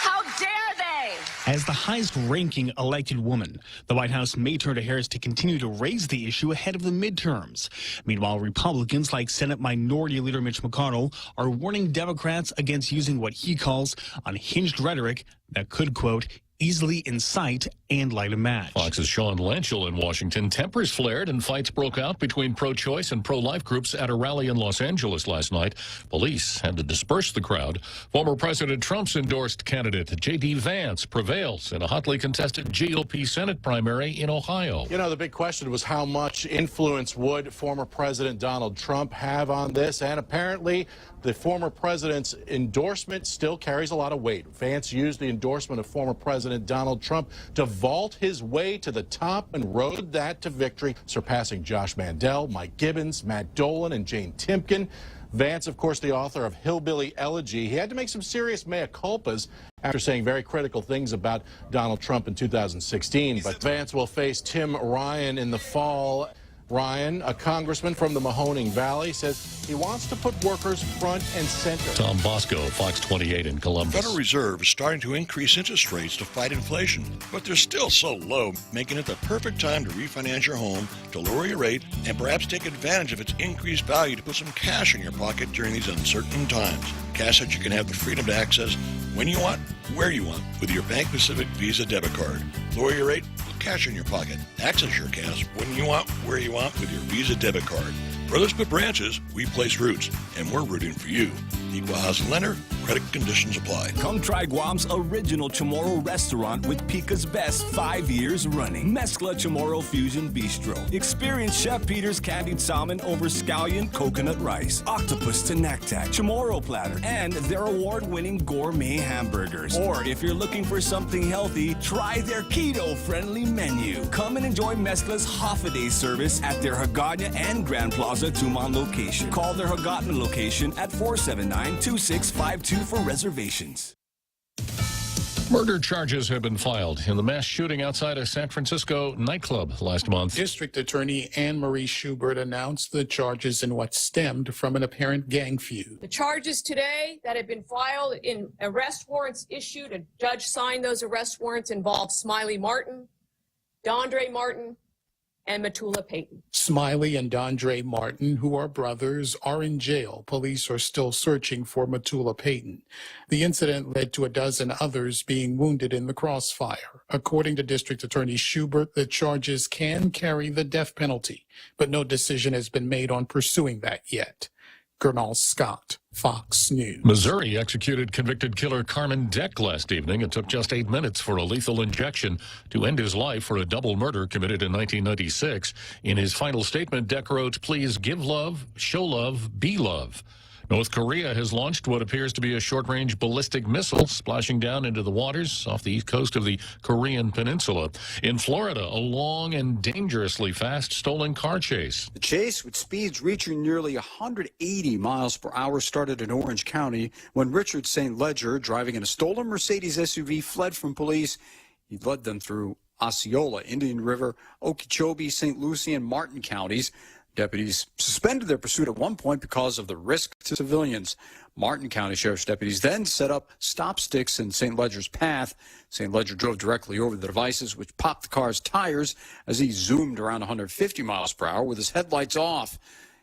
How dare they? As the highest-ranking elected woman, the White House may turn to Harris to continue to raise the issue ahead of the midterms. Meanwhile, Republicans like Senate Minority Leader Mitch McConnell are warning Democrats against using what he calls unhinged rhetoric that could, quote, easily incite and light a match. Fox's Sean Lanchel in Washington. Tempers flared and fights broke out between pro-choice and pro-life groups at a rally in Los Angeles last night. Police had to disperse the crowd. Former President Trump's endorsed candidate J.D. Vance prevails in a hotly contested GOP Senate primary in Ohio. You know, the big question was how much influence would former President Donald Trump have on this? And apparently the former president's endorsement still carries a lot of weight. Vance used the endorsement of former President Donald Trump to vault his way to the top and rode that to victory, surpassing Josh Mandel, Mike Gibbons, Matt Dolan, and Jane Timken. Vance, of course, the author of Hillbilly Elegy. He had to make some serious mea culpas after saying very critical things about Donald Trump in 2016. But Vance will face Tim Ryan in the fall. Ryan, a congressman from the Mahoning Valley, says he wants to put workers front and center. Tom Bosco, Fox 28 in Columbus. The Federal Reserve is starting to increase interest rates to fight inflation, but they're still so low, making it the perfect time to refinance your home, to lower your rate, and perhaps take advantage of its increased value to put some cash in your pocket during these uncertain times. Cash that you can have the freedom to access when you want, where you want, with your Bank Pacific Visa debit card. Lower your rate, put cash in your pocket. Access your cash when you want, where you want, with your Visa debit card. Where there's good branches, we place roots, and we're rooting for you. Equal housing lender, credit conditions apply. Come try Guam's original Chamorro restaurant with Pica's Best 5 years running. Mezcla Chamorro Fusion Bistro. Experience Chef Peter's candied salmon over scallion coconut rice, octopus to naktak, Chamorro platter, and their award-winning gourmet hamburgers. Or if you're looking for something healthy, try their keto-friendly menu. Come and enjoy Mezcla's half-a-day service at their Hagåtña and Grand Plaza Tumon location. Call their Hagåtña location at 479-2652 for reservations. Murder charges have been filed in the mass shooting outside a San Francisco nightclub last month. District Attorney Anne Marie Schubert announced the charges in what stemmed from an apparent gang feud. The charges today that have been filed in arrest warrants issued, a judge signed those arrest warrants, involve Smiley Martin, Dondre Martin, and Matula Payton. Smiley and Dondre Martin, who are brothers, are in jail. Police are still searching for Matula Payton. The incident led to a dozen others being wounded in the crossfire. According to District Attorney Schubert, the charges can carry the death penalty, but no decision has been made on pursuing that yet. Gernal Scott, Fox News. Missouri executed convicted killer Carmen Deck last evening. It took just 8 minutes for a lethal injection to end his life for a double murder committed in 1996. In his final statement, Deck wrote, "Please give love, show love, be love." North Korea has launched what appears to be a short-range ballistic missile splashing down into the waters off the east coast of the Korean peninsula. In Florida, a long and dangerously fast stolen car chase. The chase, with speeds reaching nearly 180 miles per hour, started in Orange County when Richard St. Ledger, driving in a stolen Mercedes SUV, fled from police. He led them through Osceola, Indian River, Okeechobee, St. Lucie, and Martin counties. Deputies suspended their pursuit at one point because of the risk to civilians. Martin County Sheriff's deputies then set up stop sticks in St. Ledger's path. St. Ledger drove directly over the devices, which popped the car's tires as he zoomed around 150 miles per hour with his headlights off.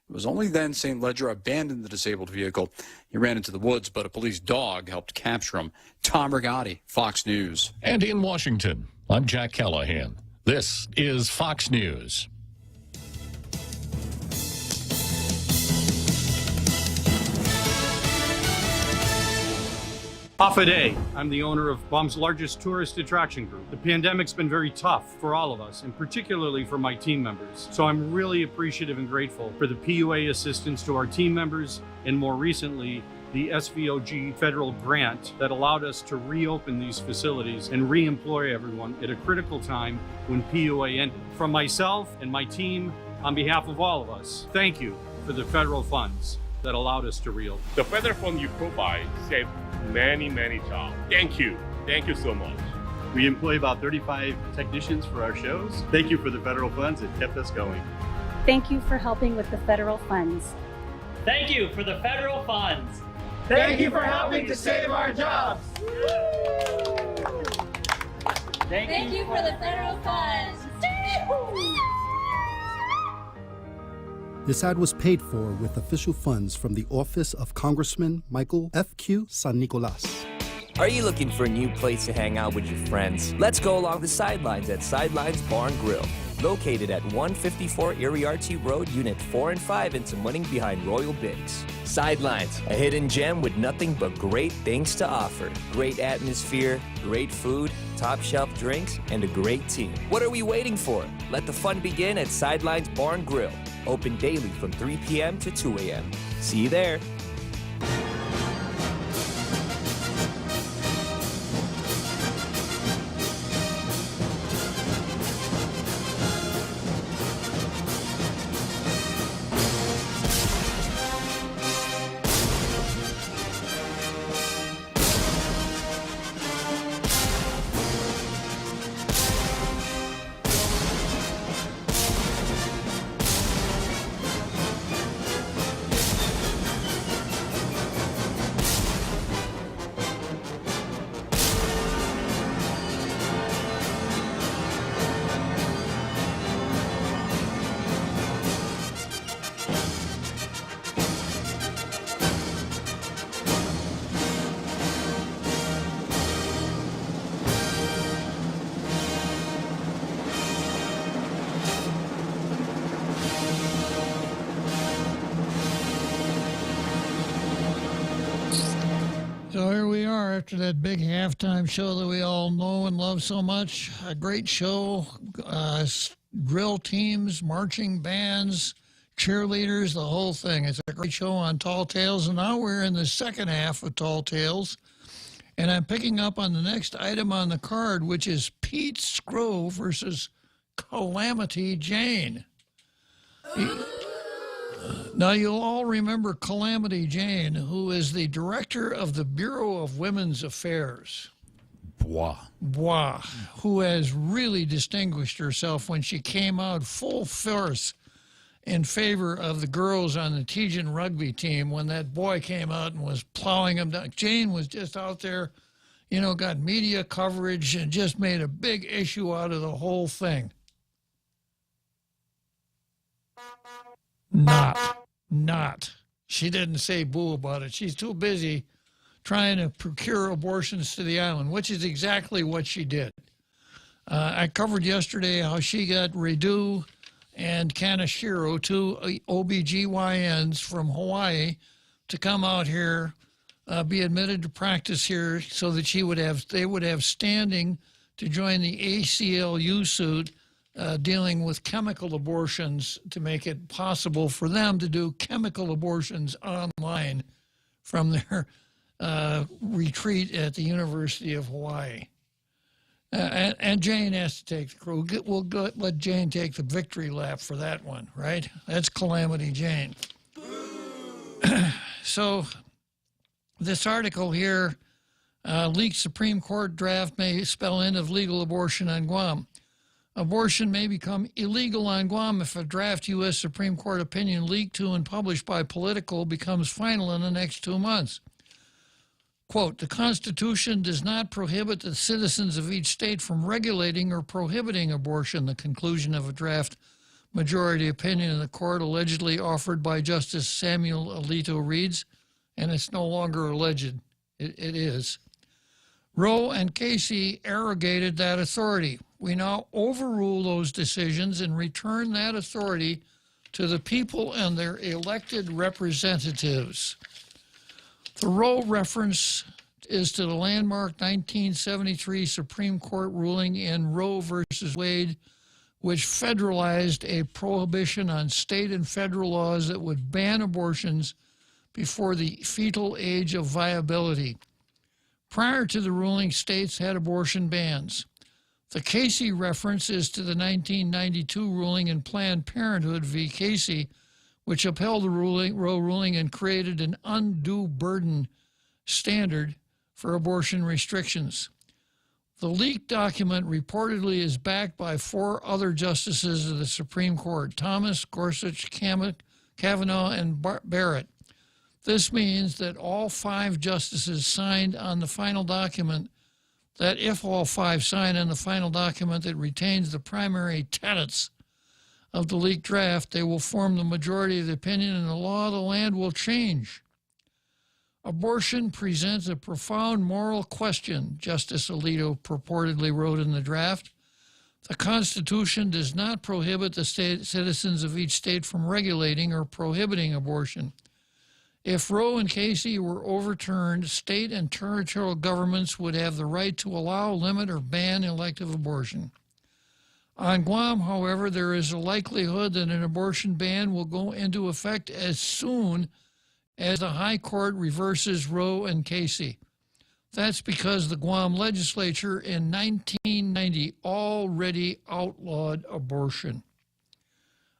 It was only then St. Ledger abandoned the disabled vehicle. He ran into the woods, but a police dog helped capture him. Tom Rigotti, Fox News. And in Washington, I'm Jack Callahan. This is Fox News. Off a day. I'm the owner of Guam's largest tourist attraction group. The pandemic's been very tough for all of us, and particularly for my team members. So I'm really appreciative and grateful for the PUA assistance to our team members, and more recently, the SVOG federal grant that allowed us to reopen these facilities and re-employ everyone at a critical time when PUA ended. From myself and my team, on behalf of all of us, thank you for the federal funds that allowed us to reopen. The federal fund you provide saved many, many jobs. Thank you. Thank you so much. We employ about 35 technicians for our shows. Thank you for the federal funds. It kept us going. Thank you for helping with the federal funds. Thank you for the federal funds. Thank you for helping to save our jobs. Thank you for the federal funds. This ad was paid for with official funds from the office of Congressman Michael F.Q. San Nicolas. Are you looking for a new place to hang out with your friends? Let's go along the sidelines at Sidelines Bar and Grill. Located at 154 Iriarte Road, Unit 4 and 5 in Tamuning behind Royal Bigs. Sidelines, a hidden gem with nothing but great things to offer. Great atmosphere, great food, top shelf drinks, and a great team. What are we waiting for? Let the fun begin at Sidelines Bar and Grill. Open daily from 3 p.m. to 2 a.m. See you there. So here we are after that big halftime show that we all know and love so much. A great show, drill teams, marching bands, cheerleaders, the whole thing. It's a great show on Tall Tales, and now we're in the second half of Tall Tales, and I'm picking up on the next item on the card, which is Pete Screw versus Calamity Jane. Now, you'll all remember Calamity Jane, who is the director of the Bureau of Women's Affairs. Bois, who has really distinguished herself when she came out full force in favor of the girls on the Tejan rugby team when that boy came out and was plowing them down. Jane was just out there, you know, got media coverage and just made a big issue out of the whole thing. Not. She didn't say boo about it. She's too busy trying to procure abortions to the island, which is exactly what she did. I covered yesterday how she got Redu and Kaneshiro, two OBGYNs from Hawaii, to come out here, be admitted to practice here so that they would have standing to join the ACLU suit dealing with chemical abortions to make it possible for them to do chemical abortions online from their retreat at the University of Hawaii. And Jane has to take the crew. We'll let Jane take the victory lap for that one, right? That's Calamity Jane. So this article here, leaked Supreme Court draft may spell end of legal abortion on Guam. Abortion may become illegal on Guam if a draft U.S. Supreme Court opinion leaked to and published by Politico becomes final in the next 2 months. Quote, the Constitution does not prohibit the citizens of each state from regulating or prohibiting abortion, the conclusion of a draft majority opinion in the court allegedly offered by Justice Samuel Alito reads, and it's no longer alleged, it is. Roe and Casey arrogated that authority. We now overrule those decisions and return that authority to the people and their elected representatives. The Roe reference is to the landmark 1973 Supreme Court ruling in Roe versus Wade, which federalized a prohibition on state and federal laws that would ban abortions before the fetal age of viability. Prior to the ruling, states had abortion bans. The Casey reference is to the 1992 ruling in Planned Parenthood v. Casey, which upheld the Roe ruling and created an undue burden standard for abortion restrictions. The leaked document reportedly is backed by 4 other justices of the Supreme Court: Thomas, Gorsuch, Kavanaugh, and Barrett. This means that all 5 justices signed on the final document, that if all 5 sign on the final document that retains the primary tenets of the leaked draft, they will form the majority of the opinion and the law of the land will change. Abortion presents a profound moral question, Justice Alito purportedly wrote in the draft. The Constitution does not prohibit the citizens of each state from regulating or prohibiting abortion. If Roe and Casey were overturned, state and territorial governments would have the right to allow, limit, or ban elective abortion. On Guam, however, there is a likelihood that an abortion ban will go into effect as soon as the High Court reverses Roe and Casey. That's because the Guam legislature in 1990 already outlawed abortion.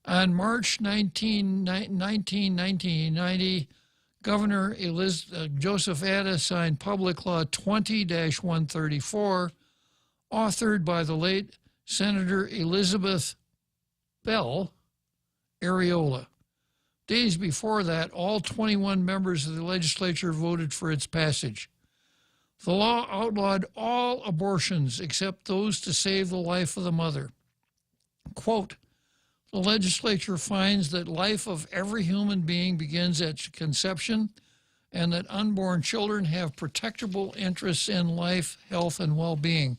On March 1990, Governor Joseph Atta signed Public Law 20-134, authored by the late Senator Elizabeth Bell Areola. Days before that, all 21 members of the legislature voted for its passage. The law outlawed all abortions except those to save the life of the mother. Quote, the legislature finds that life of every human being begins at conception and that unborn children have protectable interests in life, health, and well-being.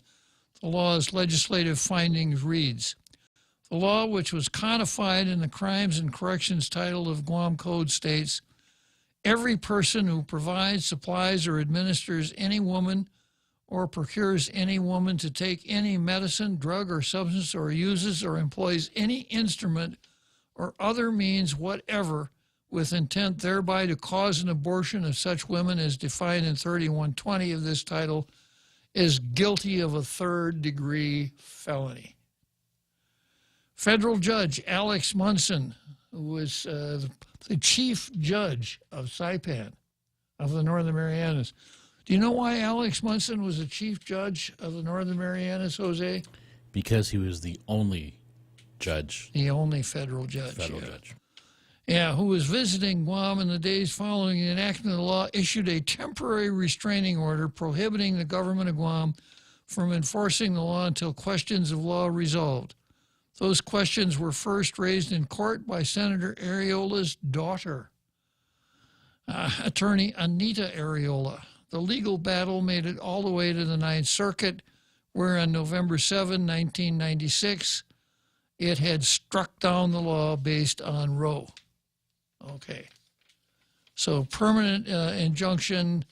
The law's legislative findings reads, the law, which was codified in the Crimes and Corrections title of Guam Code, states, every person who provides, supplies, or administers any woman or procures any woman to take any medicine, drug, or substance, or uses or employs any instrument or other means whatever with intent thereby to cause an abortion of such women as defined in 3120 of this title is guilty of a third-degree felony. Federal Judge Alex Munson, who was the chief judge of Saipan, of the Northern Marianas. Do you know why Alex Munson was the chief judge of the Northern Marianas, Jose? Because he was the only judge. The only federal judge. Federal judge. Yeah, who was visiting Guam in the days following the enactment of the law, issued a temporary restraining order prohibiting the government of Guam from enforcing the law until questions of law resolved. Those questions were first raised in court by Senator Areola's daughter, Attorney Anita Areola. The legal battle made it all the way to the Ninth Circuit, where on November 7, 1996, it had struck down the law based on Roe. Okay. So permanent injunction,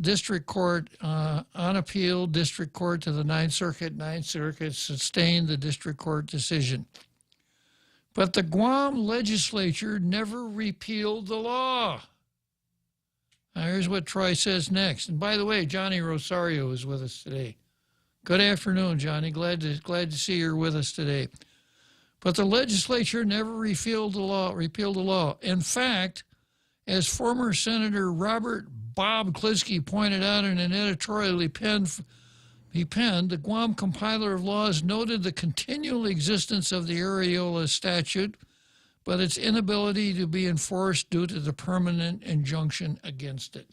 district court on appeal, district court to the Ninth Circuit. Ninth Circuit sustained the district court decision. But the Guam legislature never repealed the law. Now, here's what Troy says next. And by the way, Johnny Rosario is with us today. Good afternoon, Johnny. Glad to see you're with us today. But the legislature never repealed the law. In fact, as former Senator Robert Bob Klitzkie pointed out in an editorial he penned, the Guam compiler of laws noted the continual existence of the Areola statute, but its inability to be enforced due to the permanent injunction against it.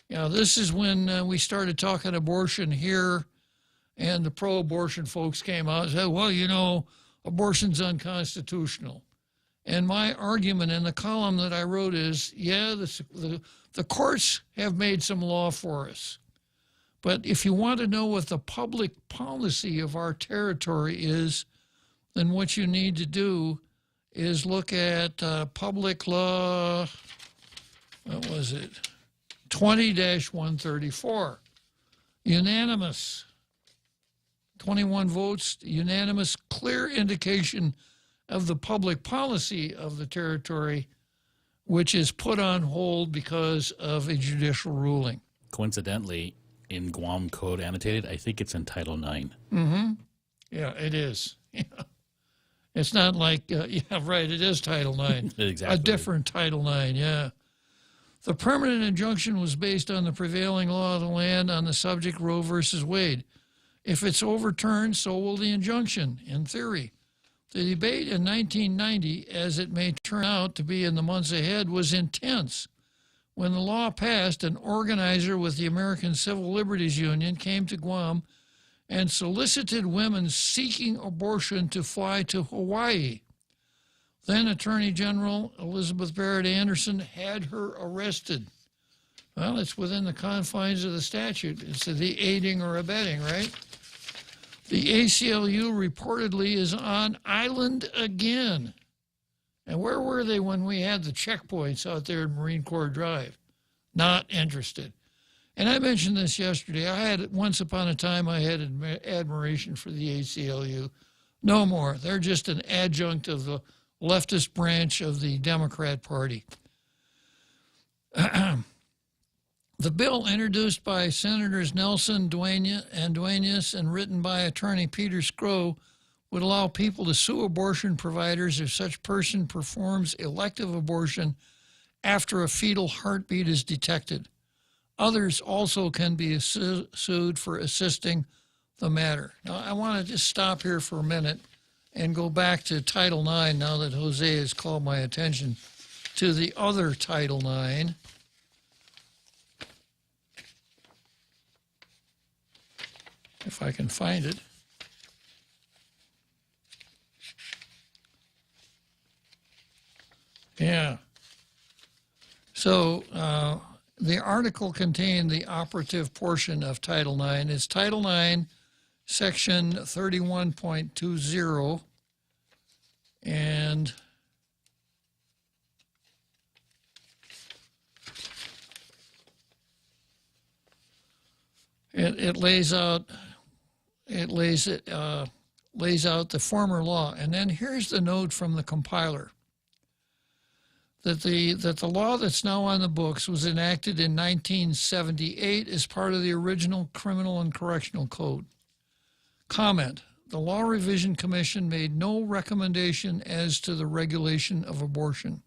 Now, this is when we started talking abortion here, and the pro-abortion folks came out and said, well, you know, abortion's unconstitutional. And my argument in the column that I wrote is, yeah, the courts have made some law for us. But if you want to know what the public policy of our territory is, then what you need to do is look at public law, what was it, 20-134. Unanimous. 21 votes, unanimous, clear indication of the public policy of the territory, which is put on hold because of a judicial ruling. Coincidentally, in Guam Code Annotated, I think it's in Title IX. Mm-hmm. Yeah, it is. Yeah. It's not like, yeah, right, it is Title IX. Exactly. A different Title IX, yeah. The permanent injunction was based on the prevailing law of the land on the subject Roe versus Wade. If it's overturned, so will the injunction, in theory. The debate in 1990, as it may turn out to be in the months ahead, was intense. When the law passed, an organizer with the American Civil Liberties Union came to Guam and solicited women seeking abortion to fly to Hawaii. Then Attorney General Elizabeth Barrett Anderson had her arrested. Well, it's within the confines of the statute. It's the aiding or abetting, right? The ACLU reportedly is on island again. And where were they when we had the checkpoints out there in Marine Corps Drive? Not interested. And I mentioned this yesterday. Once upon a time, I had admiration for the ACLU. No more. They're just an adjunct of the leftist branch of the Democrat Party. The bill introduced by Senators Nelson and Duenas and written by attorney Peter Skro would allow people to sue abortion providers if such person performs elective abortion after a fetal heartbeat is detected. Others also can be sued for assisting the matter. Now, I want to just stop here for a minute and go back to Title IX now that Jose has called my attention to the other Title IX. If I can find it. Yeah. So the article contained the operative portion of Title IX. It's Title IX, Section 31.20, and it lays out the former law. And then here's the note from the compiler. That the law that's now on the books was enacted in 1978 as part of the original Criminal and Correctional Code. Comment: the Law Revision Commission made no recommendation as to the regulation of abortion.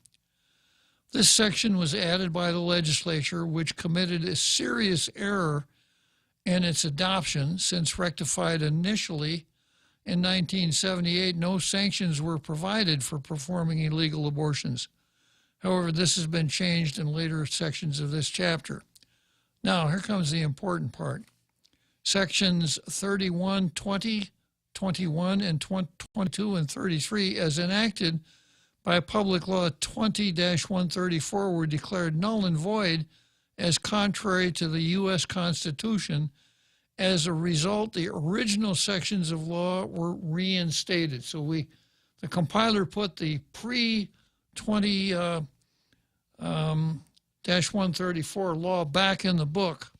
This section was added by the legislature, which committed a serious error in its adoption, since rectified initially in 1978, no sanctions were provided for performing illegal abortions. However, this has been changed in later sections of this chapter. Now, here comes the important part. Sections 31, 20, 21, and 22 and 33, as enacted by Public Law 20-134, were declared null and void as contrary to the U.S. Constitution. As a result, the original sections of law were reinstated. So the compiler put the pre-20-134 law back in the book.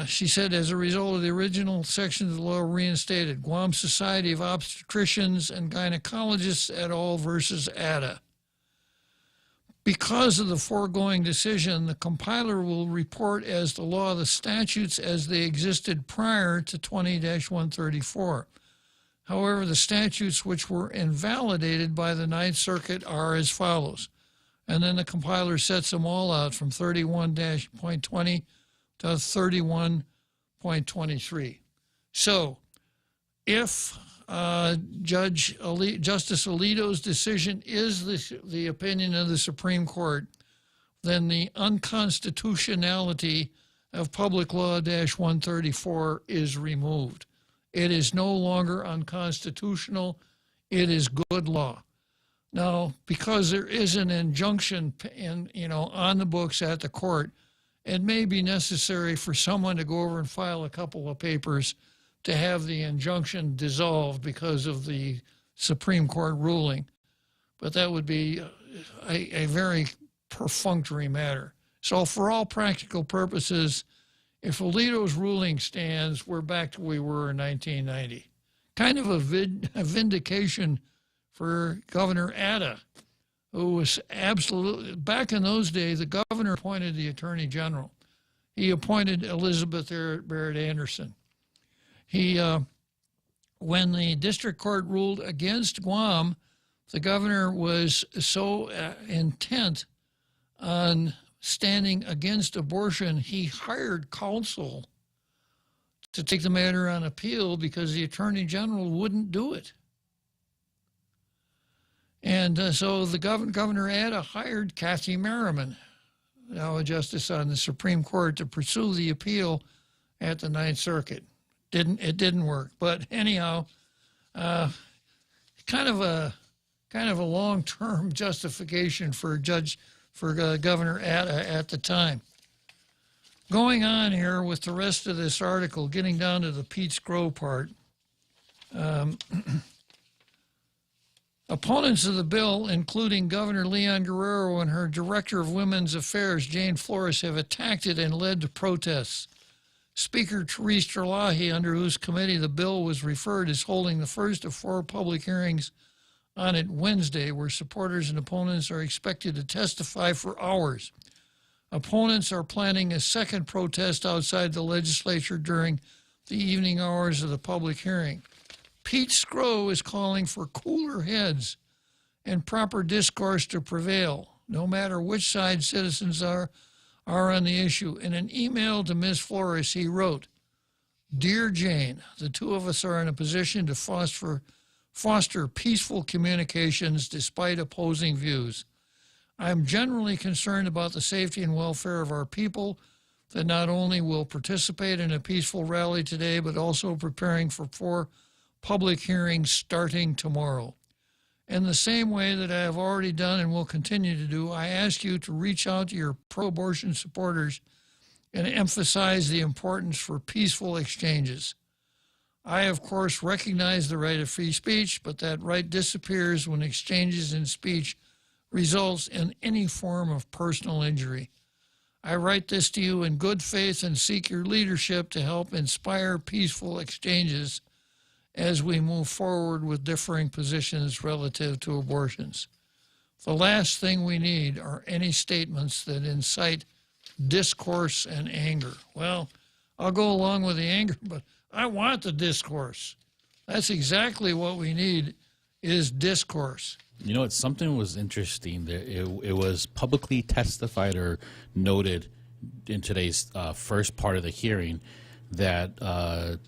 She said, as a result of the original sections of the law reinstated, Guam Society of Obstetricians and Gynecologists et al. Versus ADA. Because of the foregoing decision, the compiler will report as the law the statutes as they existed prior to 20-134. However, the statutes which were invalidated by the Ninth Circuit are as follows. And then the compiler sets them all out from 31-.20 to 31.23. So if Justice Alito's decision is the opinion of the Supreme Court, then the unconstitutionality of Public Law -134 is removed. It is no longer unconstitutional. It is good law. Now, because there is an injunction on the books at the court, it may be necessary for someone to go over and file a couple of papers to have the injunction dissolved because of the Supreme Court ruling. But that would be a very perfunctory matter. So for all practical purposes, if Alito's ruling stands, we're back to where we were in 1990. Kind of a vindication for Governor Atta, who was absolutely, back in those days, the governor appointed the attorney general. He appointed Elizabeth Barrett Anderson. When the district court ruled against Guam, the governor was so intent on standing against abortion, he hired counsel to take the matter on appeal because the attorney general wouldn't do it. And so the Governor Atta hired Kathy Merriman, now a justice on the Supreme Court, to pursue the appeal at the Ninth Circuit. It didn't work, but anyhow, kind of a long-term justification for Governor Atta at the time. Going on here with the rest of this article, getting down to the Pete Scrow part. Opponents of the bill, including Governor Leon Guerrero and her Director of Women's Affairs, Jane Flores, have attacked it and led to protests. Speaker Therese Terlahi, under whose committee the bill was referred, is holding the first of 4 public hearings on it Wednesday, where supporters and opponents are expected to testify for hours. Opponents are planning a second protest outside the legislature during the evening hours of the public hearing. Pete Scrow is calling for cooler heads and proper discourse to prevail, no matter which side citizens are on the issue. In an email to Ms. Flores, he wrote, "Dear Jane, the two of us are in a position to foster peaceful communications despite opposing views. I'm generally concerned about the safety and welfare of our people that not only will participate in a peaceful rally today, but also preparing for 4 public hearings starting tomorrow. In the same way that I have already done and will continue to do, I ask you to reach out to your pro-abortion supporters and emphasize the importance for peaceful exchanges. I, of course, recognize the right of free speech, but that right disappears when exchanges in speech results in any form of personal injury. I write this to you in good faith and seek your leadership to help inspire peaceful exchanges as we move forward with differing positions relative to abortions. The last thing we need are any statements that incite discourse and anger." Well, I'll go along with the anger, but I want the discourse. That's exactly what we need, is discourse. You know, something was interesting. It was publicly testified or noted in today's first part of the hearing that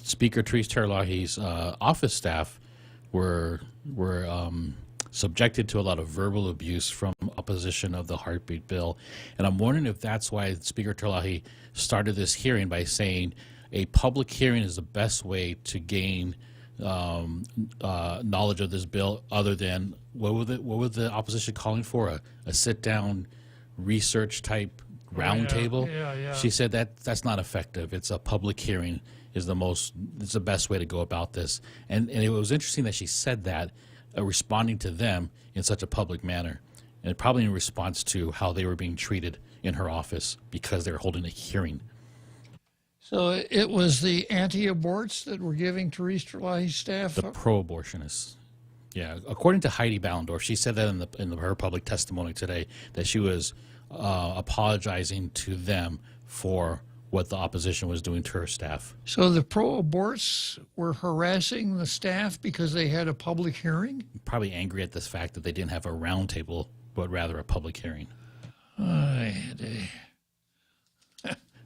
Speaker Therese Terlahi's office staff were subjected to a lot of verbal abuse from opposition of the heartbeat bill. And I'm wondering if that's why Speaker Terlahi started this hearing by saying a public hearing is the best way to gain knowledge of this bill, other than what were the opposition calling for, a sit-down research type roundtable. Yeah. She said that's not effective. It's a public hearing it's the best way to go about this. And it was interesting that she said that, responding to them in such a public manner, and probably in response to how they were being treated in her office because they were holding a hearing. So it was the anti-aborts that were giving Therese Terlahi's staff? The pro-abortionists. Yeah, according to Heidi Ballendorf, she said that in her public testimony today, that she was apologizing to them for what the opposition was doing to her staff. So the pro-aborts were harassing the staff because they had a public hearing? Probably angry at this fact that they didn't have a round table, but rather a public hearing.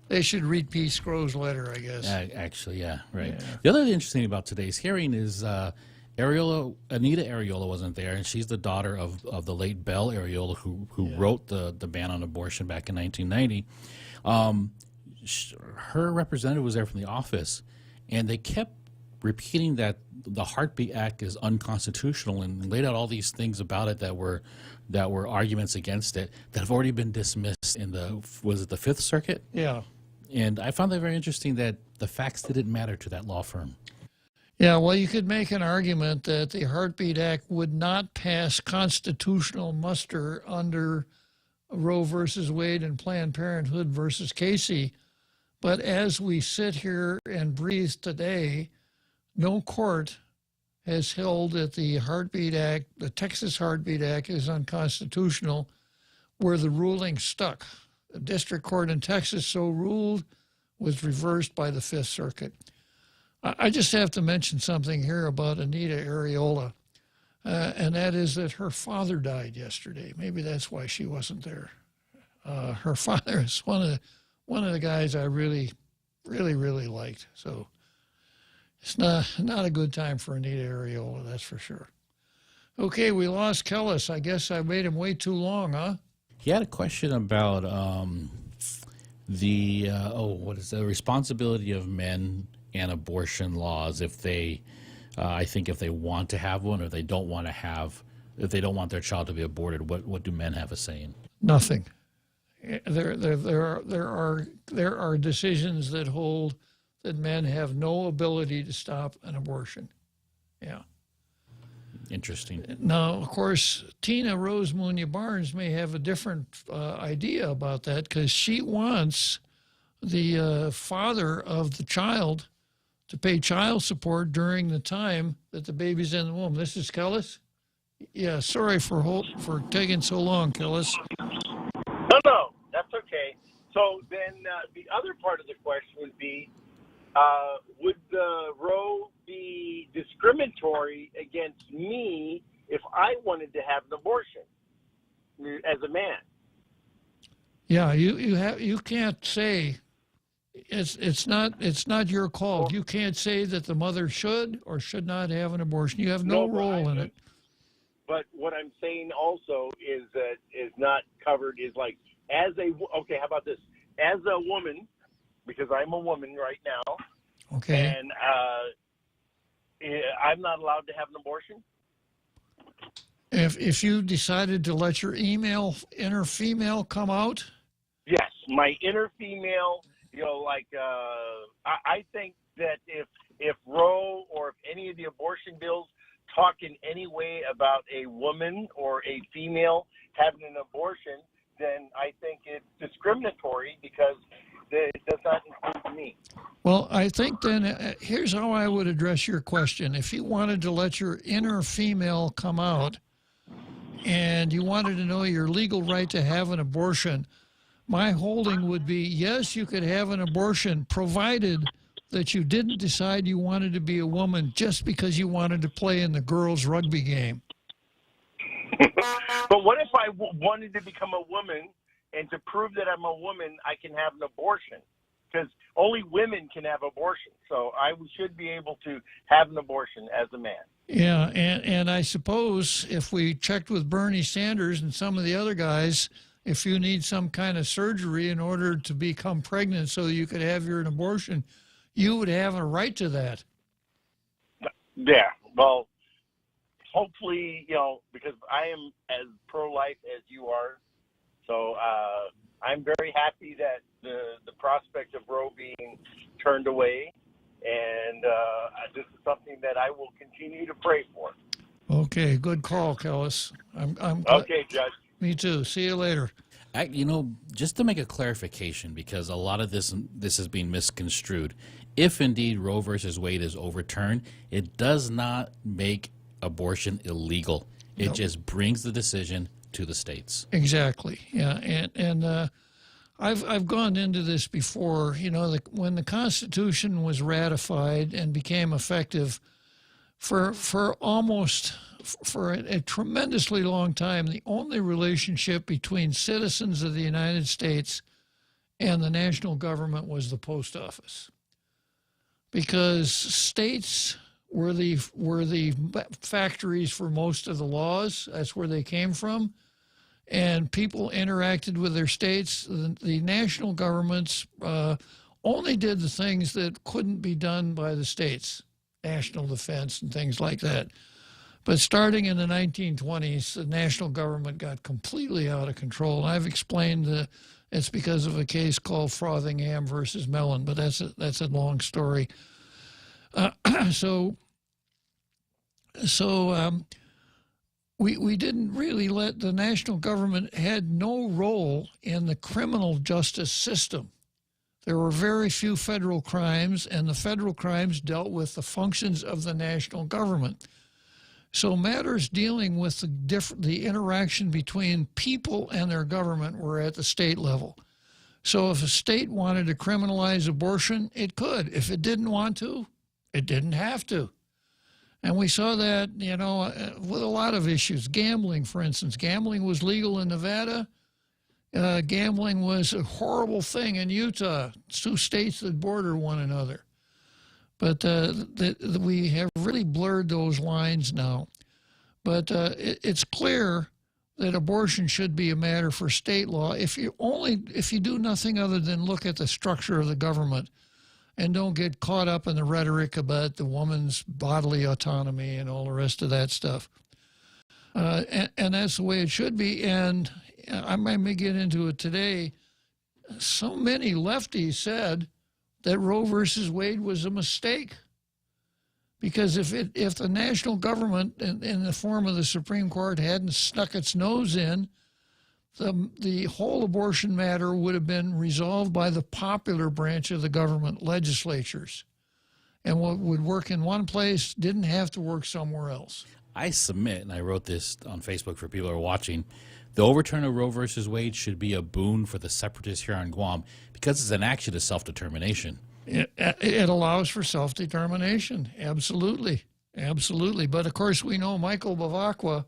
They should read Pete Scrow's letter, I guess. Actually, yeah, right. Yeah. The other thing interesting about today's hearing is Anita Areola wasn't there, and she's the daughter of the late Belle Areola, who wrote the ban on abortion back in 1990. Her representative was there from the office, and they kept repeating that the Heartbeat Act is unconstitutional, and laid out all these things about it that were arguments against it that have already been dismissed in the Fifth Circuit? Yeah. And I found that very interesting, that the facts didn't matter to that law firm. Yeah, well, you could make an argument that the Heartbeat Act would not pass constitutional muster under Roe versus Wade and Planned Parenthood versus Casey. But as we sit here and breathe today, no court has held that the Heartbeat Act, the Texas Heartbeat Act, is unconstitutional, where the ruling stuck. The district court in Texas so ruled, was reversed by the Fifth Circuit. I just have to mention something here about Anita Areola, and that is that her father died yesterday. Maybe that's why she wasn't there. Her father is one of the guys I really liked. So it's not a good time for Anita Areola, that's for sure. Okay, we lost Kellis. I guess I made him wait too long, huh? He had a question about what is the responsibility of men and abortion laws if they, I think if they want to have one or they don't want to have, if they don't want their child to be aborted, what do men have a say in? Nothing. There are decisions that hold that men have no ability to stop an abortion. Yeah. Interesting. Now, of course, Tina Rose Munya Barnes may have a different idea about that because she wants the father of the child to pay child support during the time that the baby's in the womb. This is Kellis. Yeah, sorry for taking so long, Kellis. No, that's okay. So then the other part of the question would be, would the Roe be discriminatory against me if I wanted to have an abortion as a man? Yeah, you can't say it's not your call. You can't say that the mother should or should not have an abortion. You have no role in it. But what I'm saying also is that is not covered is like how about this? As a woman, because I'm a woman right now. Okay. And I'm not allowed to have an abortion? If you decided to let your inner female come out? Yes, my inner female, I think that if Roe or if any of the abortion bills talk in any way about a woman or a female having an abortion, then I think it's discriminatory because it does not include me. Well, I think then here's how I would address your question. If you wanted to let your inner female come out and you wanted to know your legal right to have an abortion, my holding would be, yes, you could have an abortion provided that you didn't decide you wanted to be a woman just because you wanted to play in the girls' rugby game. But what if I wanted to become a woman, and to prove that I'm a woman, I can have an abortion? Because only women can have abortion. So I should be able to have an abortion as a man. Yeah, and I suppose if we checked with Bernie Sanders and some of the other guys, if you need some kind of surgery in order to become pregnant so you could have your abortion, you would have a right to that. Yeah, well, hopefully, because I am as pro-life as you are, so I'm very happy that the prospect of Roe being turned away, and this is something that I will continue to pray for. Okay, good call, Kellis. I'm okay, Judge. Me too. See you later. Just to make a clarification, because a lot of this is being misconstrued. If indeed Roe versus Wade is overturned, it does not make abortion illegal. It just brings the decision to the states. Exactly. Yeah, and I've gone into this before. When the Constitution was ratified and became effective, for a tremendously long time, the only relationship between citizens of the United States and the national government was the post office, because states were the factories for most of the laws. That's where they came from, and people interacted with their states. The national governments only did the things that couldn't be done by the states, national defense and things like that. But starting in the 1920s, the national government got completely out of control. I've explained it's because of a case called Frothingham versus Mellon, but that's a long story. So we didn't really let the national government had no role in the criminal justice system. There were very few federal crimes, and the federal crimes dealt with the functions of the national government. So matters dealing with the interaction between people and their government were at the state level. So if a state wanted to criminalize abortion, it could. If it didn't want to, it didn't have to. And we saw that, with a lot of issues. Gambling, for instance. Gambling was legal in Nevada. Gambling was a horrible thing in Utah. It's two states that border one another. But we have really blurred those lines now. But it's clear that abortion should be a matter for state law if you do nothing other than look at the structure of the government and don't get caught up in the rhetoric about the woman's bodily autonomy and all the rest of that stuff. And that's the way it should be. And I may get into it today. So many lefties said that Roe versus Wade was a mistake. Because if the national government, in the form of the Supreme Court, hadn't stuck its nose in, the whole abortion matter would have been resolved by the popular branch of the government, legislatures. And what would work in one place didn't have to work somewhere else. I submit, and I wrote this on Facebook for people who are watching, the overturn of Roe versus Wade should be a boon for the separatists here on Guam because it's an action of self-determination. It allows for self-determination, absolutely, absolutely. But of course, we know Michael Bavacqua,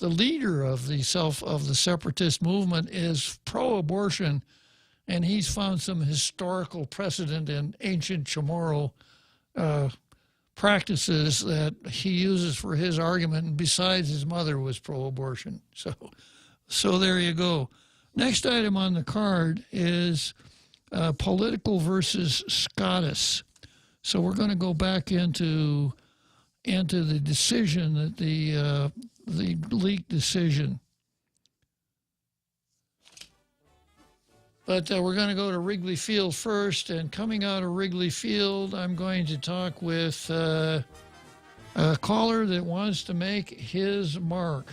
the leader of the separatist movement, is pro-abortion, and he's found some historical precedent in ancient Chamorro practices that he uses for his argument. And besides, his mother was pro-abortion. So there you go. Next item on the card is political versus SCOTUS. So we're going to go back into the decision that the leaked decision. But we're going to go to Wrigley Field first, and coming out of Wrigley Field, I'm going to talk with a caller that wants to make his mark.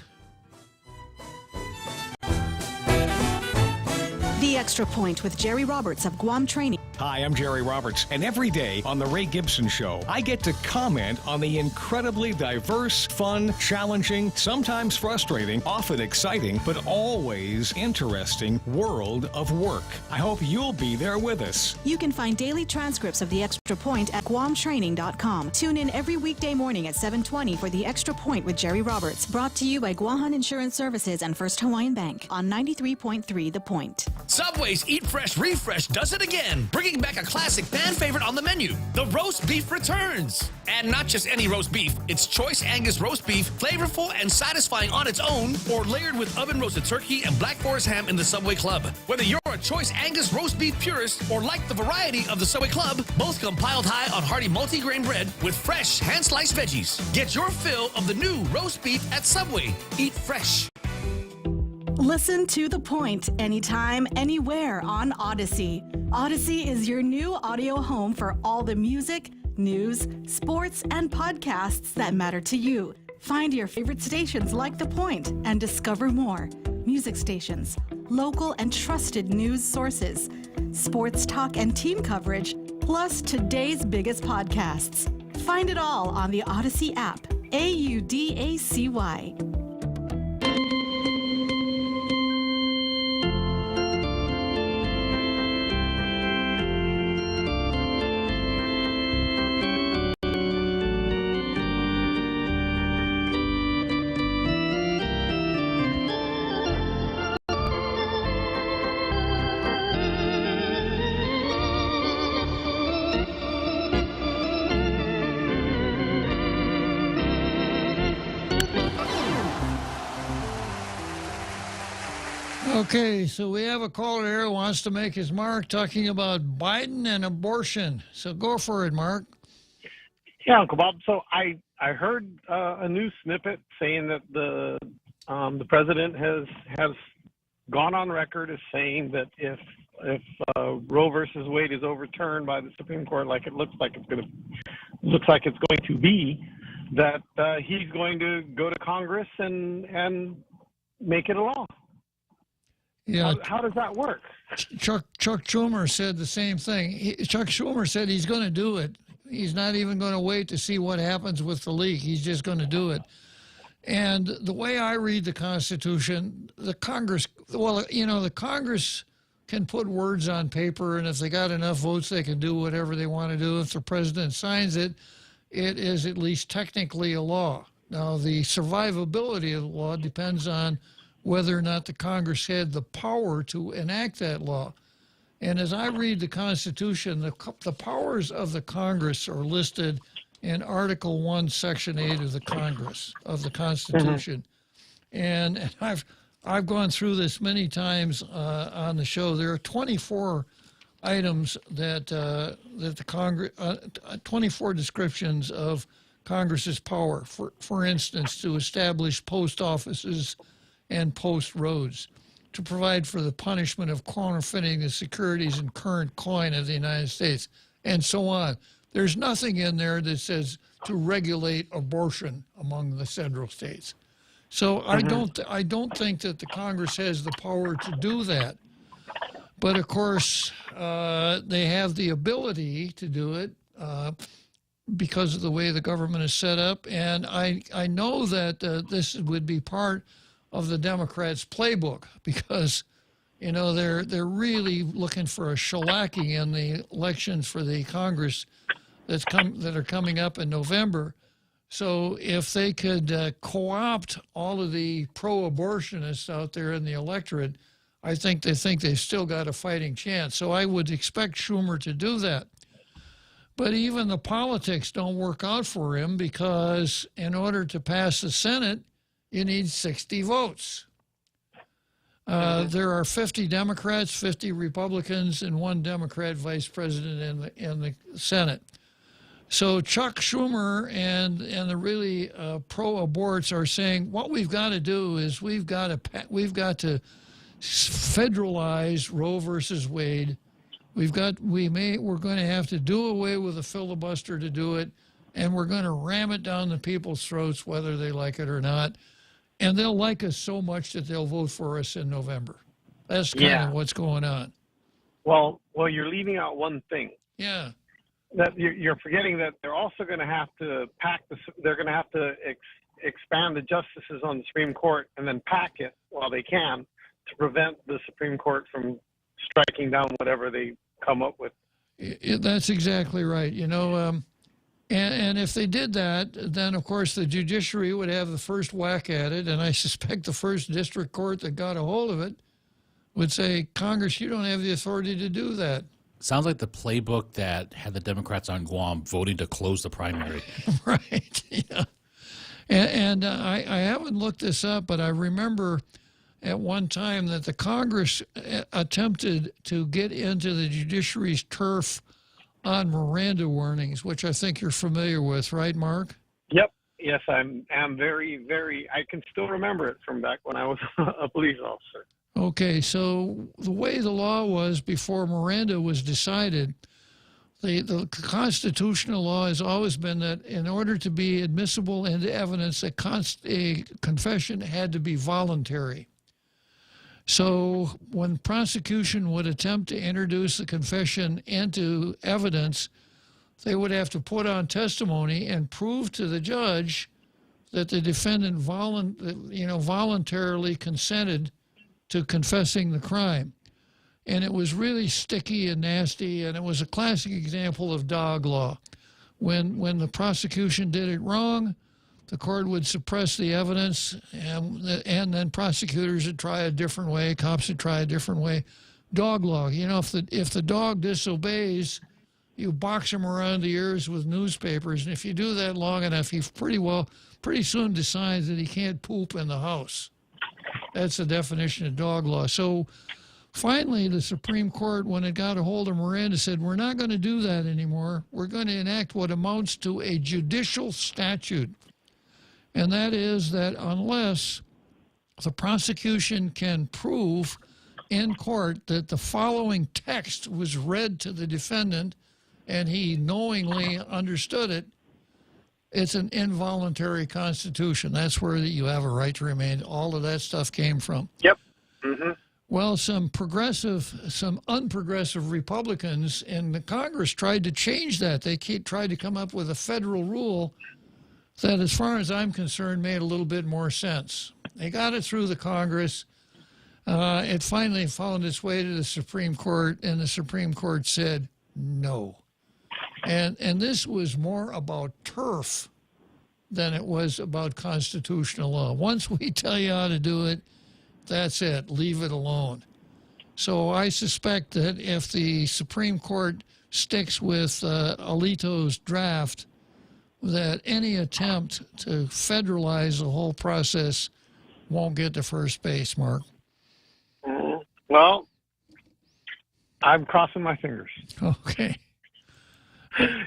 The Extra Point with Jerry Roberts of Guam Training. Hi, I'm Jerry Roberts, and every day on The Ray Gibson Show, I get to comment on the incredibly diverse, fun, challenging, sometimes frustrating, often exciting, but always interesting world of work. I hope you'll be there with us. You can find daily transcripts of The Extra Point at GuamTraining.com. Tune in every weekday morning at 7:20 for The Extra Point with Jerry Roberts, brought to you by Guahan Insurance Services and First Hawaiian Bank on 93.3 The Point. Subway's Eat Fresh Refresh does it again, bringing back a classic fan favorite on the menu. The roast beef returns. And not just any roast beef, it's choice Angus roast beef, flavorful and satisfying on its own, or layered with oven-roasted turkey and Black Forest ham in the Subway Club. Whether you're a choice Angus roast beef purist or like the variety of the Subway Club, both come piled high on hearty multi-grain bread with fresh hand-sliced veggies. Get your fill of the new roast beef at Subway. Eat fresh. Listen to The Point anytime, anywhere on Odyssey. Odyssey is your new audio home for all the music, news, sports, and podcasts that matter to you. Find your favorite stations like The Point and discover more. Music stations, local and trusted news sources, sports talk and team coverage, plus today's biggest podcasts. Find it all on the Odyssey app. AUDACY. Okay, so we have a caller here who wants to make his mark talking about Biden and abortion. So go for it, Mark. Yeah, Uncle Bob. So I heard a news snippet saying that the president has gone on record as saying that if Roe versus Wade is overturned by the Supreme Court, like it looks like it's going to be, that he's going to go to Congress and make it a law. Yeah. How does that work? Chuck Schumer said the same thing. Chuck Schumer said he's going to do it. He's not even going to wait to see what happens with the leak. He's just going to do it. And the way I read the Constitution, the Congress can put words on paper, and if they got enough votes, they can do whatever they want to do. If the president signs it, it is at least technically a law. Now, the survivability of the law depends on whether or not the Congress had the power to enact that law. And as I read the Constitution, the powers of the Congress are listed in Article 1, Section 8 of the Congress, of the Constitution. Mm-hmm. And I've gone through this many times on the show. There are 24 items that the Congress, 24 descriptions of Congress's power. For instance, to establish post offices and post roads, to provide for the punishment of counterfeiting the securities and current coin of the United States, and so on. There's nothing in there that says to regulate abortion among the federal states. So I don't think that the Congress has the power to do that. But of course, they have the ability to do it because of the way the government is set up. And I know that this would be part of the Democrats' playbook because, you know, they're really looking for a shellacking in the elections for the Congress that are coming up in November. So if they could co-opt all of the pro-abortionists out there in the electorate, I think they've still got a fighting chance. So I would expect Schumer to do that. But even the politics don't work out for him because in order to pass the Senate, you need 60 votes. There are 50 Democrats, 50 Republicans, and 1 Democrat vice president in the Senate. So Chuck Schumer and the really pro-aborts are saying what we've got to do is we've got to federalize Roe versus Wade. We're going to have to do away with a filibuster to do it, and we're going to ram it down the people's throats whether they like it or not. And they'll like us so much that they'll vote for us in November. That's kind of what's going on. Well, you're leaving out one thing. Yeah. That you're forgetting that they're also going to have to they're going to have to expand the justices on the Supreme Court and then pack it while they can to prevent the Supreme Court from striking down whatever they come up with. That's exactly right. You know, and if they did that, then, of course, the judiciary would have the first whack at it, and I suspect the first district court that got a hold of it would say, Congress, you don't have the authority to do that. Sounds like the playbook that had the Democrats on Guam voting to close the primary. Right, yeah. And I haven't looked this up, but I remember at one time that the Congress attempted to get into the judiciary's turf on Miranda warnings, which I think you're familiar with, right, Mark? Yep. Yes, I'm very, very, I can still remember it from back when I was a police officer. Okay, so the way the law was before Miranda was decided, the constitutional law has always been that in order to be admissible into evidence, a confession had to be voluntary. So when prosecution would attempt to introduce the confession into evidence, they would have to put on testimony and prove to the judge that the defendant voluntarily consented to confessing the crime. And it was really sticky and nasty, and it was a classic example of dog law. When the prosecution did it wrong, the court would suppress the evidence, and then prosecutors would try a different way, cops would try a different way. Dog law, you know, if the dog disobeys, you box him around the ears with newspapers, and if you do that long enough, he pretty soon decides that he can't poop in the house. That's the definition of dog law. So finally, the Supreme Court, when it got a hold of Miranda, said, we're not going to do that anymore. We're going to enact what amounts to a judicial statute. And that is that unless the prosecution can prove in court that the following text was read to the defendant and he knowingly understood it, It's an involuntary constitution. That's where you have a right to remain. All of that stuff came from. Yep. Mm-hmm. Well, some unprogressive Republicans in the Congress tried to change that. They tried to come up with a federal rule that, as far as I'm concerned, made a little bit more sense. They got it through the Congress. It finally found its way to the Supreme Court, and the Supreme Court said no. And this was more about turf than it was about constitutional law. Once we tell you how to do it, that's it. Leave it alone. So I suspect that if the Supreme Court sticks with Alito's draft, that any attempt to federalize the whole process won't get to first base, Mark. Well, I'm crossing my fingers. Okay.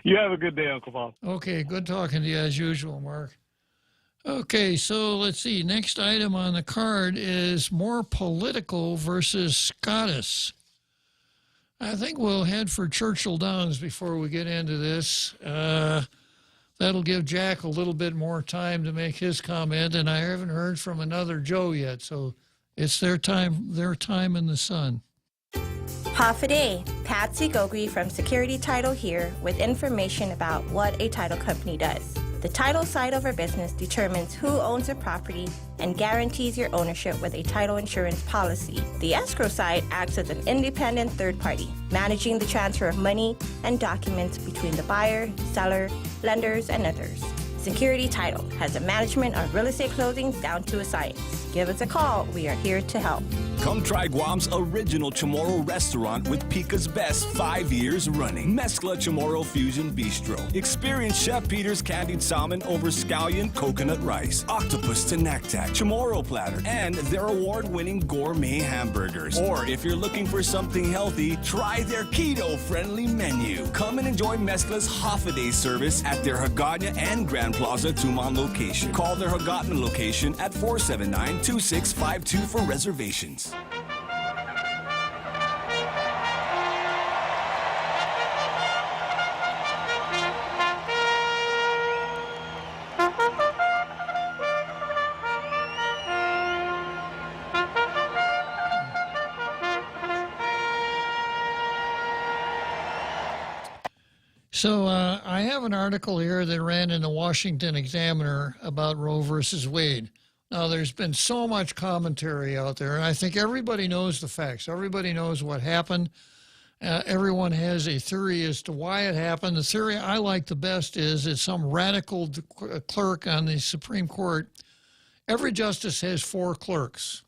You have a good day, Uncle Bob. Okay, good talking to you as usual, Mark. Okay, so let's see. Next item on the card is more political versus Scottish. I think we'll head for Churchill Downs before we get into this. That'll give Jack a little bit more time to make his comment, and I haven't heard from another Joe yet, so it's their time in the sun. Half a day. Patsy Gogri from Security Title here with information about what a title company does. The title side of our business determines who owns a property and guarantees your ownership with a title insurance policy. The escrow side acts as an independent third party, managing the transfer of money and documents between the buyer, seller, lenders, and others. Security Title has a management of real estate closings down to a science. Give us a call. We are here to help. Come try Guam's original Chamorro restaurant with Pica's Best 5 years running. Mezcla Chamorro Fusion Bistro. Experience Chef Peter's candied salmon over scallion coconut rice, octopus to naktak, Chamorro platter, and their award-winning gourmet hamburgers. Or if you're looking for something healthy, try their keto-friendly menu. Come and enjoy Mezcla's half-a-day service at their Hagåtña and Grand Plaza Tumon location. Call their Hagåtña location at 479-2652 for reservations. So I have an article here that ran in the Washington Examiner about Roe versus Wade. Now, there's been so much commentary out there, and I think everybody knows the facts. Everybody knows what happened. Everyone has a theory as to why it happened. The theory I like the best is that some radical clerk on the Supreme Court, every justice has 4 clerks.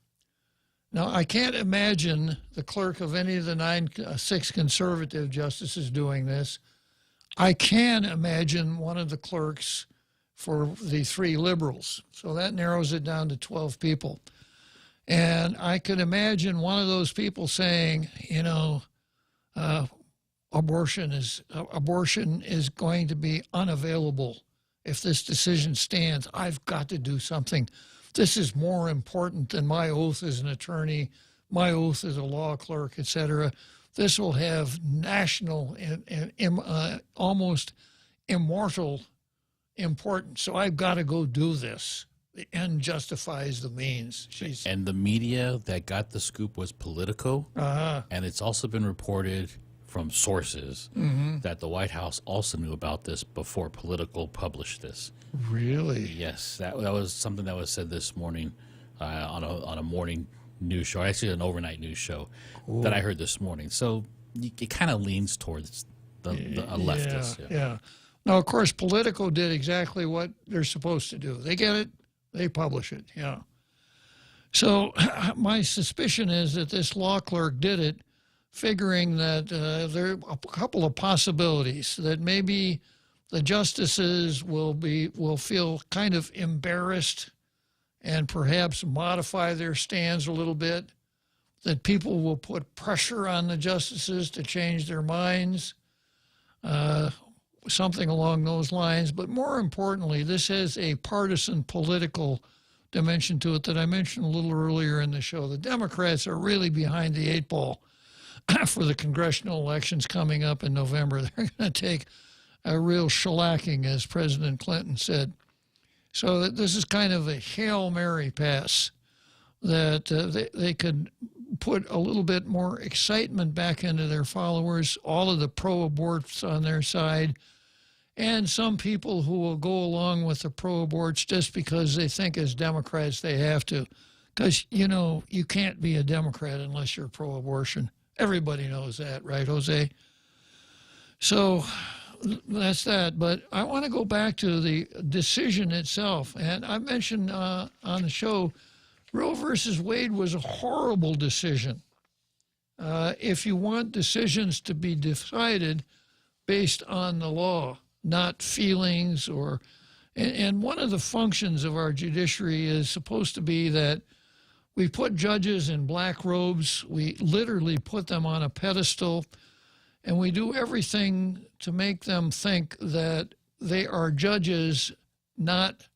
Now, I can't imagine the clerk of any of the 6 conservative justices doing this. I can imagine one of the clerks for the 3 liberals. So that narrows it down to 12 people. And I could imagine one of those people saying, you know, abortion is going to be unavailable if this decision stands. I've got to do something. This is more important than my oath as an attorney, my oath as a law clerk, etc. This will have national and almost immortal importance. So I've got to go do this. The end justifies the means. And the media that got the scoop was Politico. And it's also been reported from sources that the White House also knew about this before Politico published this. Really? Yes. That was something that was said this morning on a morning news show, actually an overnight news show that I heard this morning. So it kind of leans towards a leftist. Yeah. Now, of course, Politico did exactly what they're supposed to do. They get it, they publish it, yeah. So my suspicion is that this law clerk did it figuring that there are a couple of possibilities, that maybe the justices will feel kind of embarrassed and perhaps modify their stands a little bit, that people will put pressure on the justices to change their minds, something along those lines. But more importantly, this has a partisan political dimension to it that I mentioned a little earlier in the show. The Democrats are really behind the 8 ball for the congressional elections coming up in November. They're going to take a real shellacking, as President Clinton said. So this is kind of a Hail Mary pass that they could put a little bit more excitement back into their followers, all of the pro-aborts on their side, and some people who will go along with the pro-aborts just because they think as Democrats they have to. Because, you know, you can't be a Democrat unless you're pro-abortion. Everybody knows that, right, Jose? So that's that. But I want to go back to the decision itself. And I mentioned on the show, Roe versus Wade was a horrible decision. If you want decisions to be decided based on the law, not feelings or... And one of the functions of our judiciary is supposed to be that we put judges in black robes, we literally put them on a pedestal, and we do everything to make them think that they are judges, not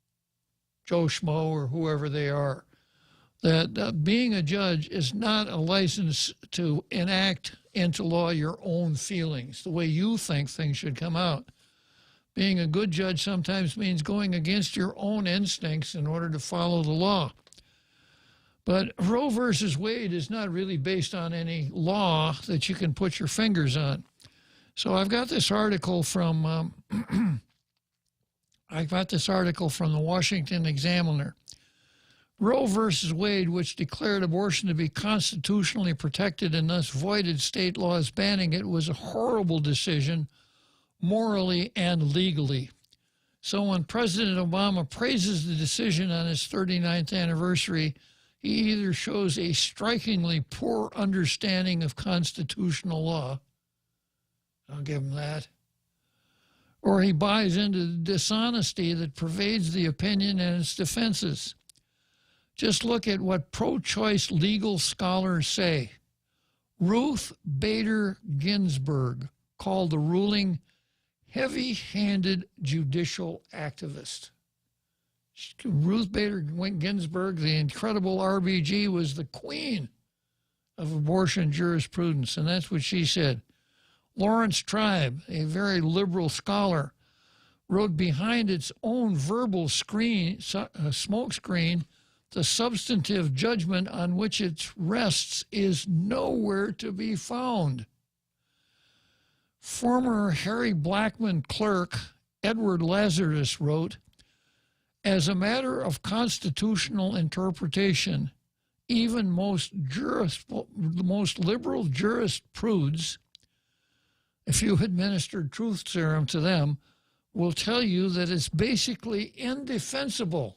Joe Schmo or whoever they are. That being a judge is not a license to enact into law your own feelings, the way you think things should come out. Being a good judge sometimes means going against your own instincts in order to follow the law. But Roe versus Wade is not really based on any law that you can put your fingers on. So I've got this article from the Washington Examiner. Roe versus Wade, which declared abortion to be constitutionally protected and thus voided state laws banning it, was a horrible decision, morally and legally. So when President Obama praises the decision on his 39th anniversary, he either shows a strikingly poor understanding of constitutional law, I'll give him that, or he buys into the dishonesty that pervades the opinion and its defenses. Just look at what pro-choice legal scholars say. Ruth Bader Ginsburg called the ruling heavy-handed judicial activist. Ruth Bader Ginsburg, the incredible RBG, was the queen of abortion jurisprudence, and that's what she said. Lawrence Tribe, a very liberal scholar, wrote behind its own verbal smoke screen, the substantive judgment on which it rests is nowhere to be found. Former Harry Blackmun clerk Edward Lazarus wrote, as a matter of constitutional interpretation, even the most liberal jurisprudence, if you administered truth serum to them, will tell you that it's basically indefensible.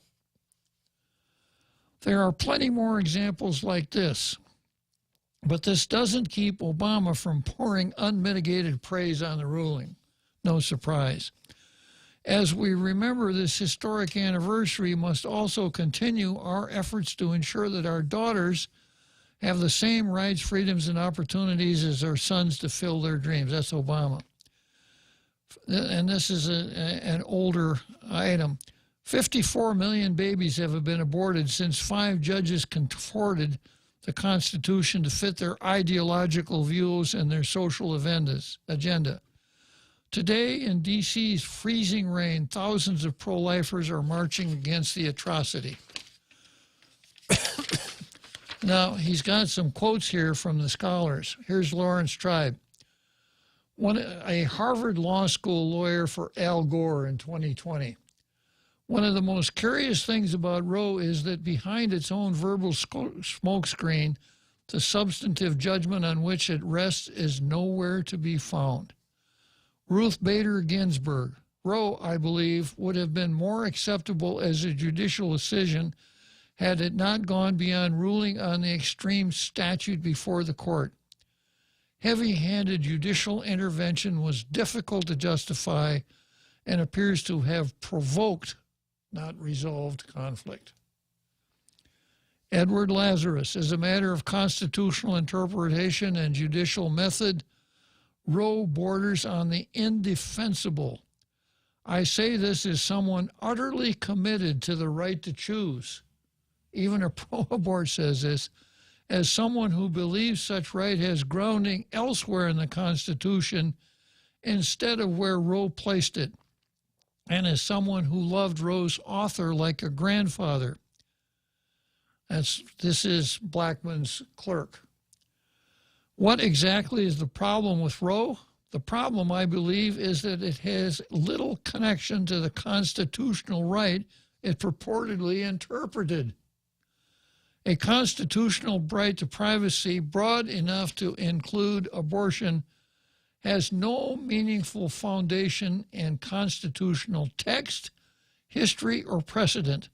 There are plenty more examples like this, but this doesn't keep Obama from pouring unmitigated praise on the ruling. No surprise. As we remember this historic anniversary, we must also continue our efforts to ensure that our daughters have the same rights, freedoms, and opportunities as our sons to fill their dreams. That's Obama. And this is an older item. 54 million babies have been aborted since 5 judges contorted the Constitution to fit their ideological views and their social agenda. Today, in D.C.'s freezing rain, thousands of pro-lifers are marching against the atrocity. Now, he's got some quotes here from the scholars. Here's Lawrence Tribe, a Harvard Law School lawyer for Al Gore in 2020. One of the most curious things about Roe is that behind its own verbal smokescreen, the substantive judgment on which it rests is nowhere to be found. Ruth Bader Ginsburg. Roe, I believe, would have been more acceptable as a judicial decision had it not gone beyond ruling on the extreme statute before the court. Heavy-handed judicial intervention was difficult to justify and appears to have provoked, not resolved, conflict. Edward Lazarus, as a matter of constitutional interpretation and judicial method, Roe borders on the indefensible. I say this as someone utterly committed to the right to choose. Even a pro-abort says this. As someone who believes such right has grounding elsewhere in the Constitution instead of where Roe placed it, and as someone who loved Roe's author like a grandfather. This is Blackmun's clerk. What exactly is the problem with Roe? The problem, I believe, is that it has little connection to the constitutional right it purportedly interpreted. A constitutional right to privacy broad enough to include abortion has no meaningful foundation in constitutional text, history, or precedent.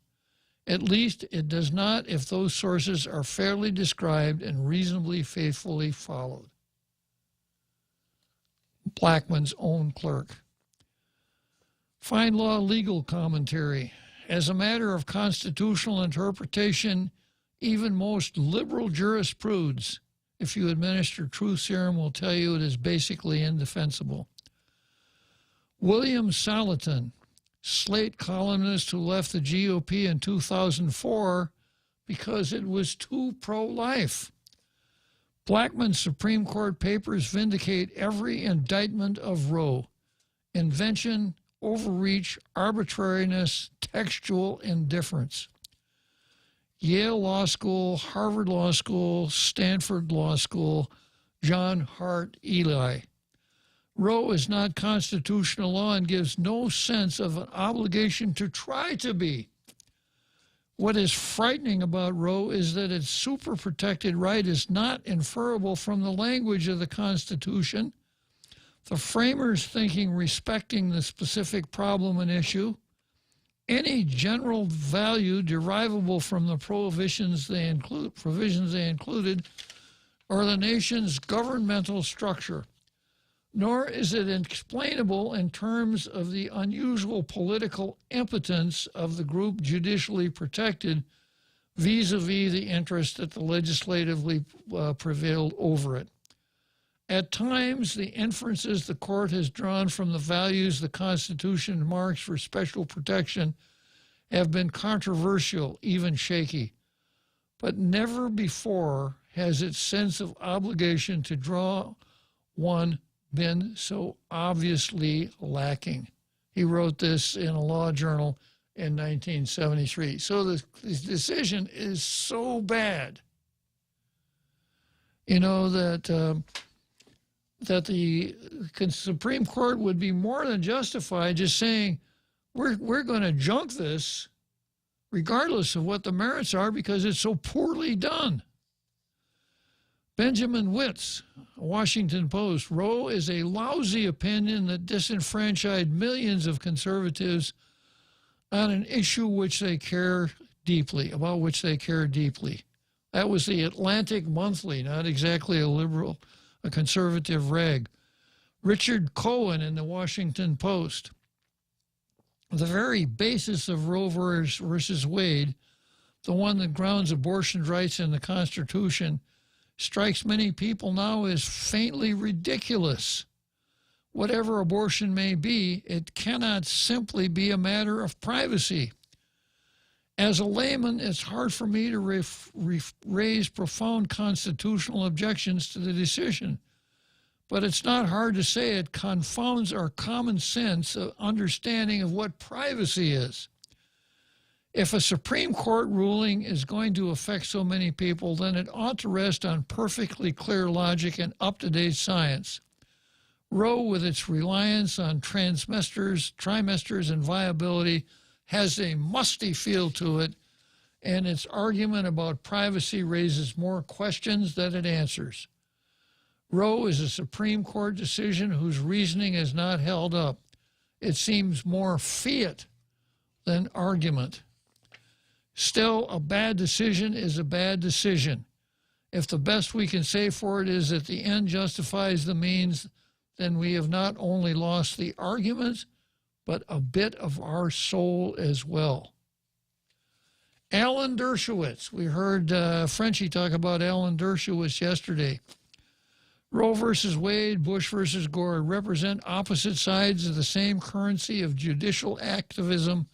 At least it does not if those sources are fairly described and reasonably faithfully followed. Blackmun's own clerk. Fine law legal commentary. As a matter of constitutional interpretation, even most liberal jurisprudence, if you administer truth serum, will tell you it is basically indefensible. William Salatin, Slate columnist who left the GOP in 2004 because it was too pro-life. Blackmun's Supreme Court papers vindicate every indictment of Roe: invention, overreach, arbitrariness, textual indifference. Yale Law School, Harvard Law School, Stanford Law School, John Hart Ely. Roe is not constitutional law and gives no sense of an obligation to try to be. What is frightening about Roe is that its super-protected right is not inferable from the language of the Constitution, the framers thinking respecting the specific problem and issue, any general value derivable from the provisions they included, or the nation's governmental structure. Nor is it explainable in terms of the unusual political impotence of the group judicially protected vis-a-vis the interest that the legislatively prevailed over it. At times, the inferences the court has drawn from the values the Constitution marks for special protection have been controversial, even shaky. But never before has its sense of obligation to draw one been so obviously lacking. He wrote this in a law journal in 1973. So the decision is so bad, that the Supreme Court would be more than justified just saying, we're going to junk this regardless of what the merits are because it's so poorly done. Benjamin Witz, Washington Post, Roe is a lousy opinion that disenfranchised millions of conservatives on an issue about which they care deeply. That was the Atlantic Monthly, not exactly a conservative rag. Richard Cohen in the Washington Post. The very basis of Roe versus Wade, the one that grounds abortion rights in the Constitution, strikes many people now as faintly ridiculous. Whatever abortion may be, it cannot simply be a matter of privacy. As a layman, it's hard for me to raise profound constitutional objections to the decision, but it's not hard to say it confounds our common sense of understanding of what privacy is. If a Supreme Court ruling is going to affect so many people, then it ought to rest on perfectly clear logic and up-to-date science. Roe, with its reliance on trimesters, and viability, has a musty feel to it, and its argument about privacy raises more questions than it answers. Roe is a Supreme Court decision whose reasoning is not held up. It seems more fiat than argument. Still, a bad decision is a bad decision. If the best we can say for it is that the end justifies the means, then we have not only lost the argument, but a bit of our soul as well. Alan Dershowitz. We heard Frenchie talk about Alan Dershowitz yesterday. Roe versus Wade, Bush versus Gore represent opposite sides of the same currency of judicial activism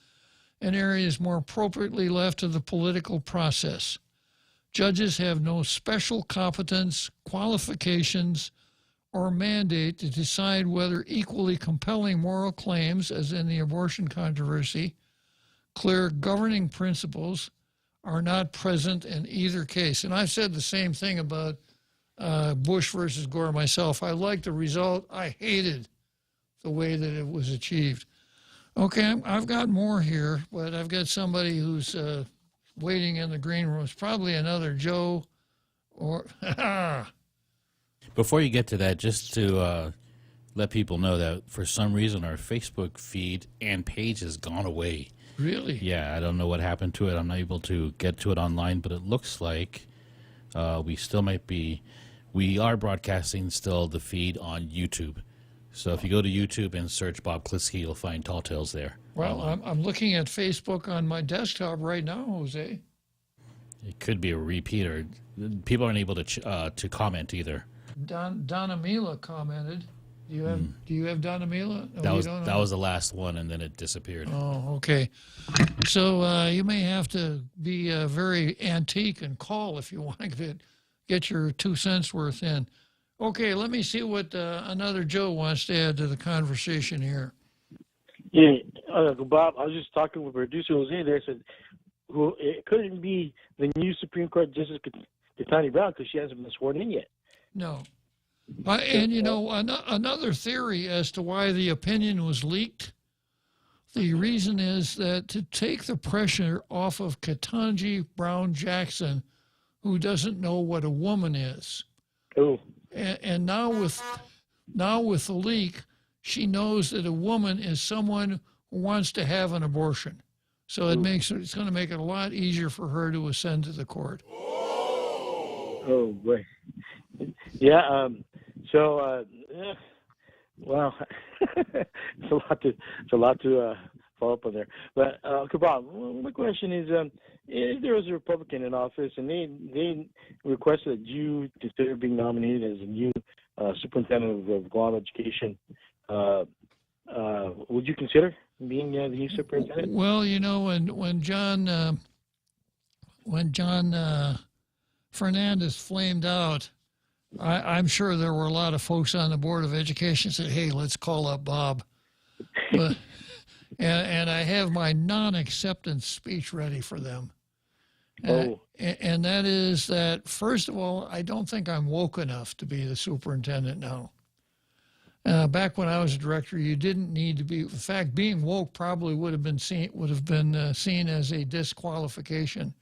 in areas more appropriately left to the political process. Judges have no special competence, qualifications, or mandate to decide whether equally compelling moral claims, as in the abortion controversy, clear governing principles are not present in either case. And I've said the same thing about Bush versus Gore myself. I liked the result. I hated the way that it was achieved. Okay, I've got more here, but I've got somebody who's waiting in the green room. It's probably another Joe or... Before you get to that, just to let people know that for some reason our Facebook feed and page has gone away. Really? Yeah, I don't know what happened to it. I'm not able to get to it online, but it looks like we still might be... We are broadcasting still the feed on YouTube. So if you go to YouTube and search Bob Klitzkie, you'll find Tall Tales there. Well, I'm looking at Facebook on my desktop right now, Jose. It could be a repeat, or people aren't able to comment either. Donna Mila commented. Do you have Donna Mila? Oh, that was the last one, and then it disappeared. Oh, okay. So you may have to be very antique and call if you want to get your 2 cents worth in. Okay, let me see what another Joe wants to add to the conversation here. Yeah, Bob, I was just talking with producer Jose there. Said, it couldn't be the new Supreme Court Justice Ketanji Brown because she hasn't been sworn in yet. No. And, you know, another theory as to why the opinion was leaked, the reason is that to take the pressure off of Ketanji Brown Jackson, who doesn't know what a woman is. Oh. And now with the leak, she knows that a woman is someone who wants to have an abortion. So it's going to make it a lot easier for her to ascend to the court. Oh boy. Yeah. Well, it's a lot to follow up on there. But Bob, my question is, if there was a Republican in office and they requested that you consider being nominated as a new superintendent of Guam education, would you consider being the new superintendent? Well, you know, when John Fernandez flamed out, I'm sure there were a lot of folks on the Board of Education said, "Hey, let's call up Bob." But, and I have my non-acceptance speech ready for them. And that is that, first of all, I don't think I'm woke enough to be the superintendent now. Back when I was a director, you didn't need to be. In fact, being woke probably would have been seen as a disqualification.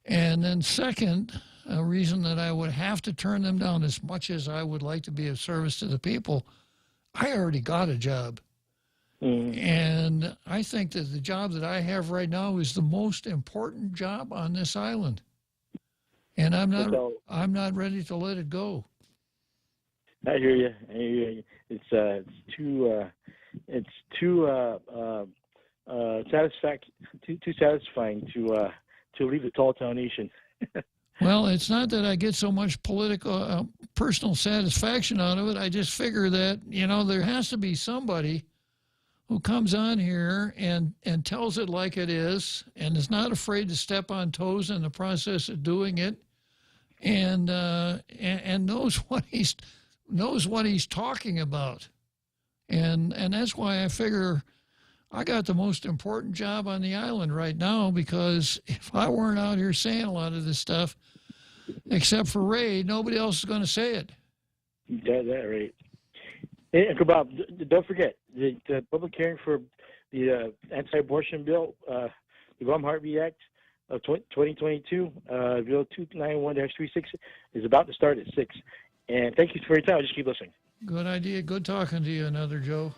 And then second, a reason that I would have to turn them down, as much as I would like to be of service to the people, I already got a job. And I think that the job that I have right now is the most important job on this island. And I'm not ready to let it go. I hear you. It's too satisfying to leave the Tall Town Nation. Well, it's not that I get so much political, personal satisfaction out of it. I just figure that, you know, there has to be somebody who comes on here and tells it like it is and is not afraid to step on toes in the process of doing it, and knows what he's talking about. And that's why I figure I got the most important job on the island right now, because if I weren't out here saying a lot of this stuff, except for Ray, nobody else is going to say it. That's right. Hey, Uncle Bob, don't forget the public hearing for the anti-abortion bill, the Guam Heartbeat Act of 2022, Bill 291-36, is about to start at 6. And thank you for your time. Just keep listening. Good idea. Good talking to you, another Joe.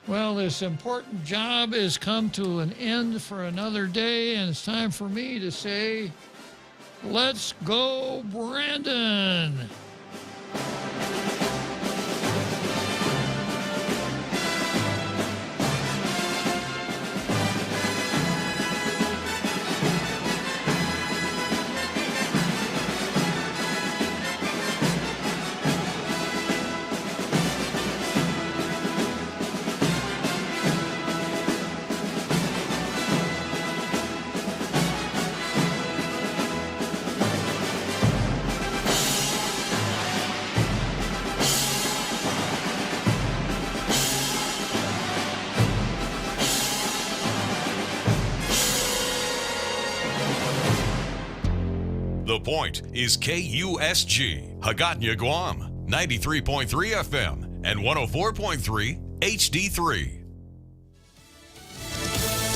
Well, this important job has come to an end for another day, and it's time for me to say, let's go, Brandon. Point is KUSG, Hagåtña, Guam, 93.3 FM and 104.3 HD3.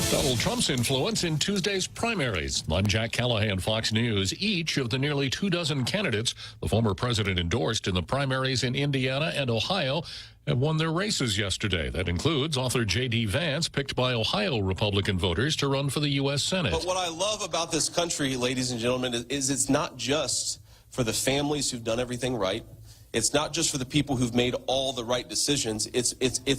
Donald Trump's influence in Tuesday's primaries. I'm Jack Callahan, Fox News. Each of the nearly 24 candidates the former president endorsed in the primaries in Indiana and Ohio have won their races yesterday. That includes author J.D. Vance, picked by Ohio Republican voters to run for the U.S. Senate. But what I love about this country, ladies and gentlemen, is it's not just for the families who've done everything right. It's not just for the people who've made all the right decisions. It's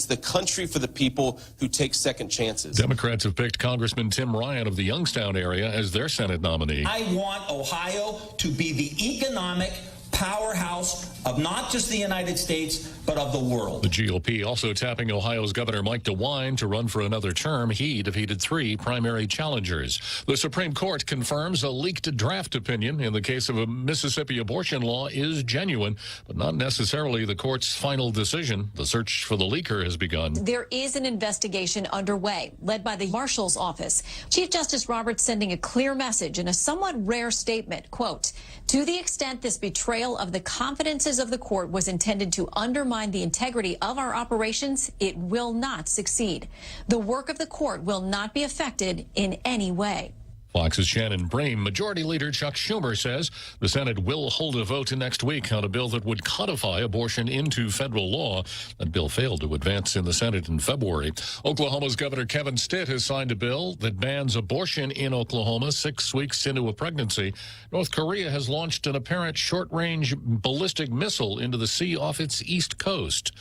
the country for the people who take second chances. Democrats have picked Congressman Tim Ryan of the Youngstown area as their Senate nominee. I want Ohio to be the economic powerhouse of not just the United States, but of the world. The GOP also tapping Ohio's Governor Mike DeWine to run for another term. He defeated 3 primary challengers. The Supreme Court confirms a leaked draft opinion in the case of a Mississippi abortion law is genuine, but not necessarily the court's final decision. The search for the leaker has begun. There is an investigation underway, led by the Marshal's Office. Chief Justice Roberts sending a clear message in a somewhat rare statement, quote, "To the extent this betrayal of the confidences of the court was intended to undermine the integrity of our operations, it will not succeed. The work of the court will not be affected in any way." Fox's Shannon Bream. Majority Leader Chuck Schumer says the Senate will hold a vote next week on a bill that would codify abortion into federal law. That bill failed to advance in the Senate in February. Oklahoma's Governor Kevin Stitt has signed a bill that bans abortion in Oklahoma 6 weeks into a pregnancy. North Korea has launched an apparent short-range ballistic missile into the sea off its east coast.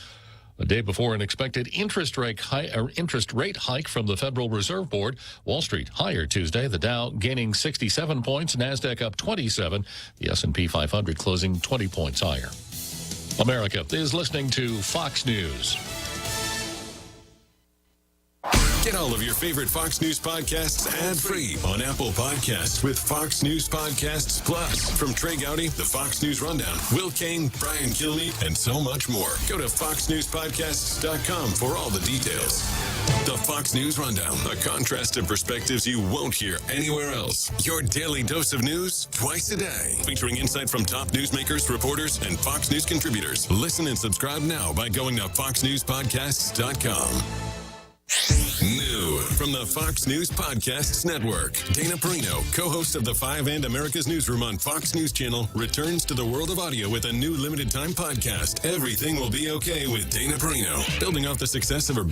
A day before an expected interest rate hike from the Federal Reserve Board, Wall Street higher Tuesday. The Dow gaining 67 points, NASDAQ up 27, the S&P 500 closing 20 points higher. America is listening to Fox News. Get all of your favorite Fox News podcasts ad-free on Apple Podcasts with Fox News Podcasts Plus. From Trey Gowdy, the Fox News Rundown, Will Kane, Brian Kilmeade, and so much more. Go to foxnewspodcasts.com for all the details. The Fox News Rundown, a contrast of perspectives you won't hear anywhere else. Your daily dose of news twice a day, featuring insight from top newsmakers, reporters, and Fox News contributors. Listen and subscribe now by going to foxnewspodcasts.com. New from the Fox News Podcasts Network, Dana Perino, co-host of the 5 and America's Newsroom on Fox News Channel, returns to the world of audio with a new limited-time podcast. Everything Will Be Okay with Dana Perino, building off the success of her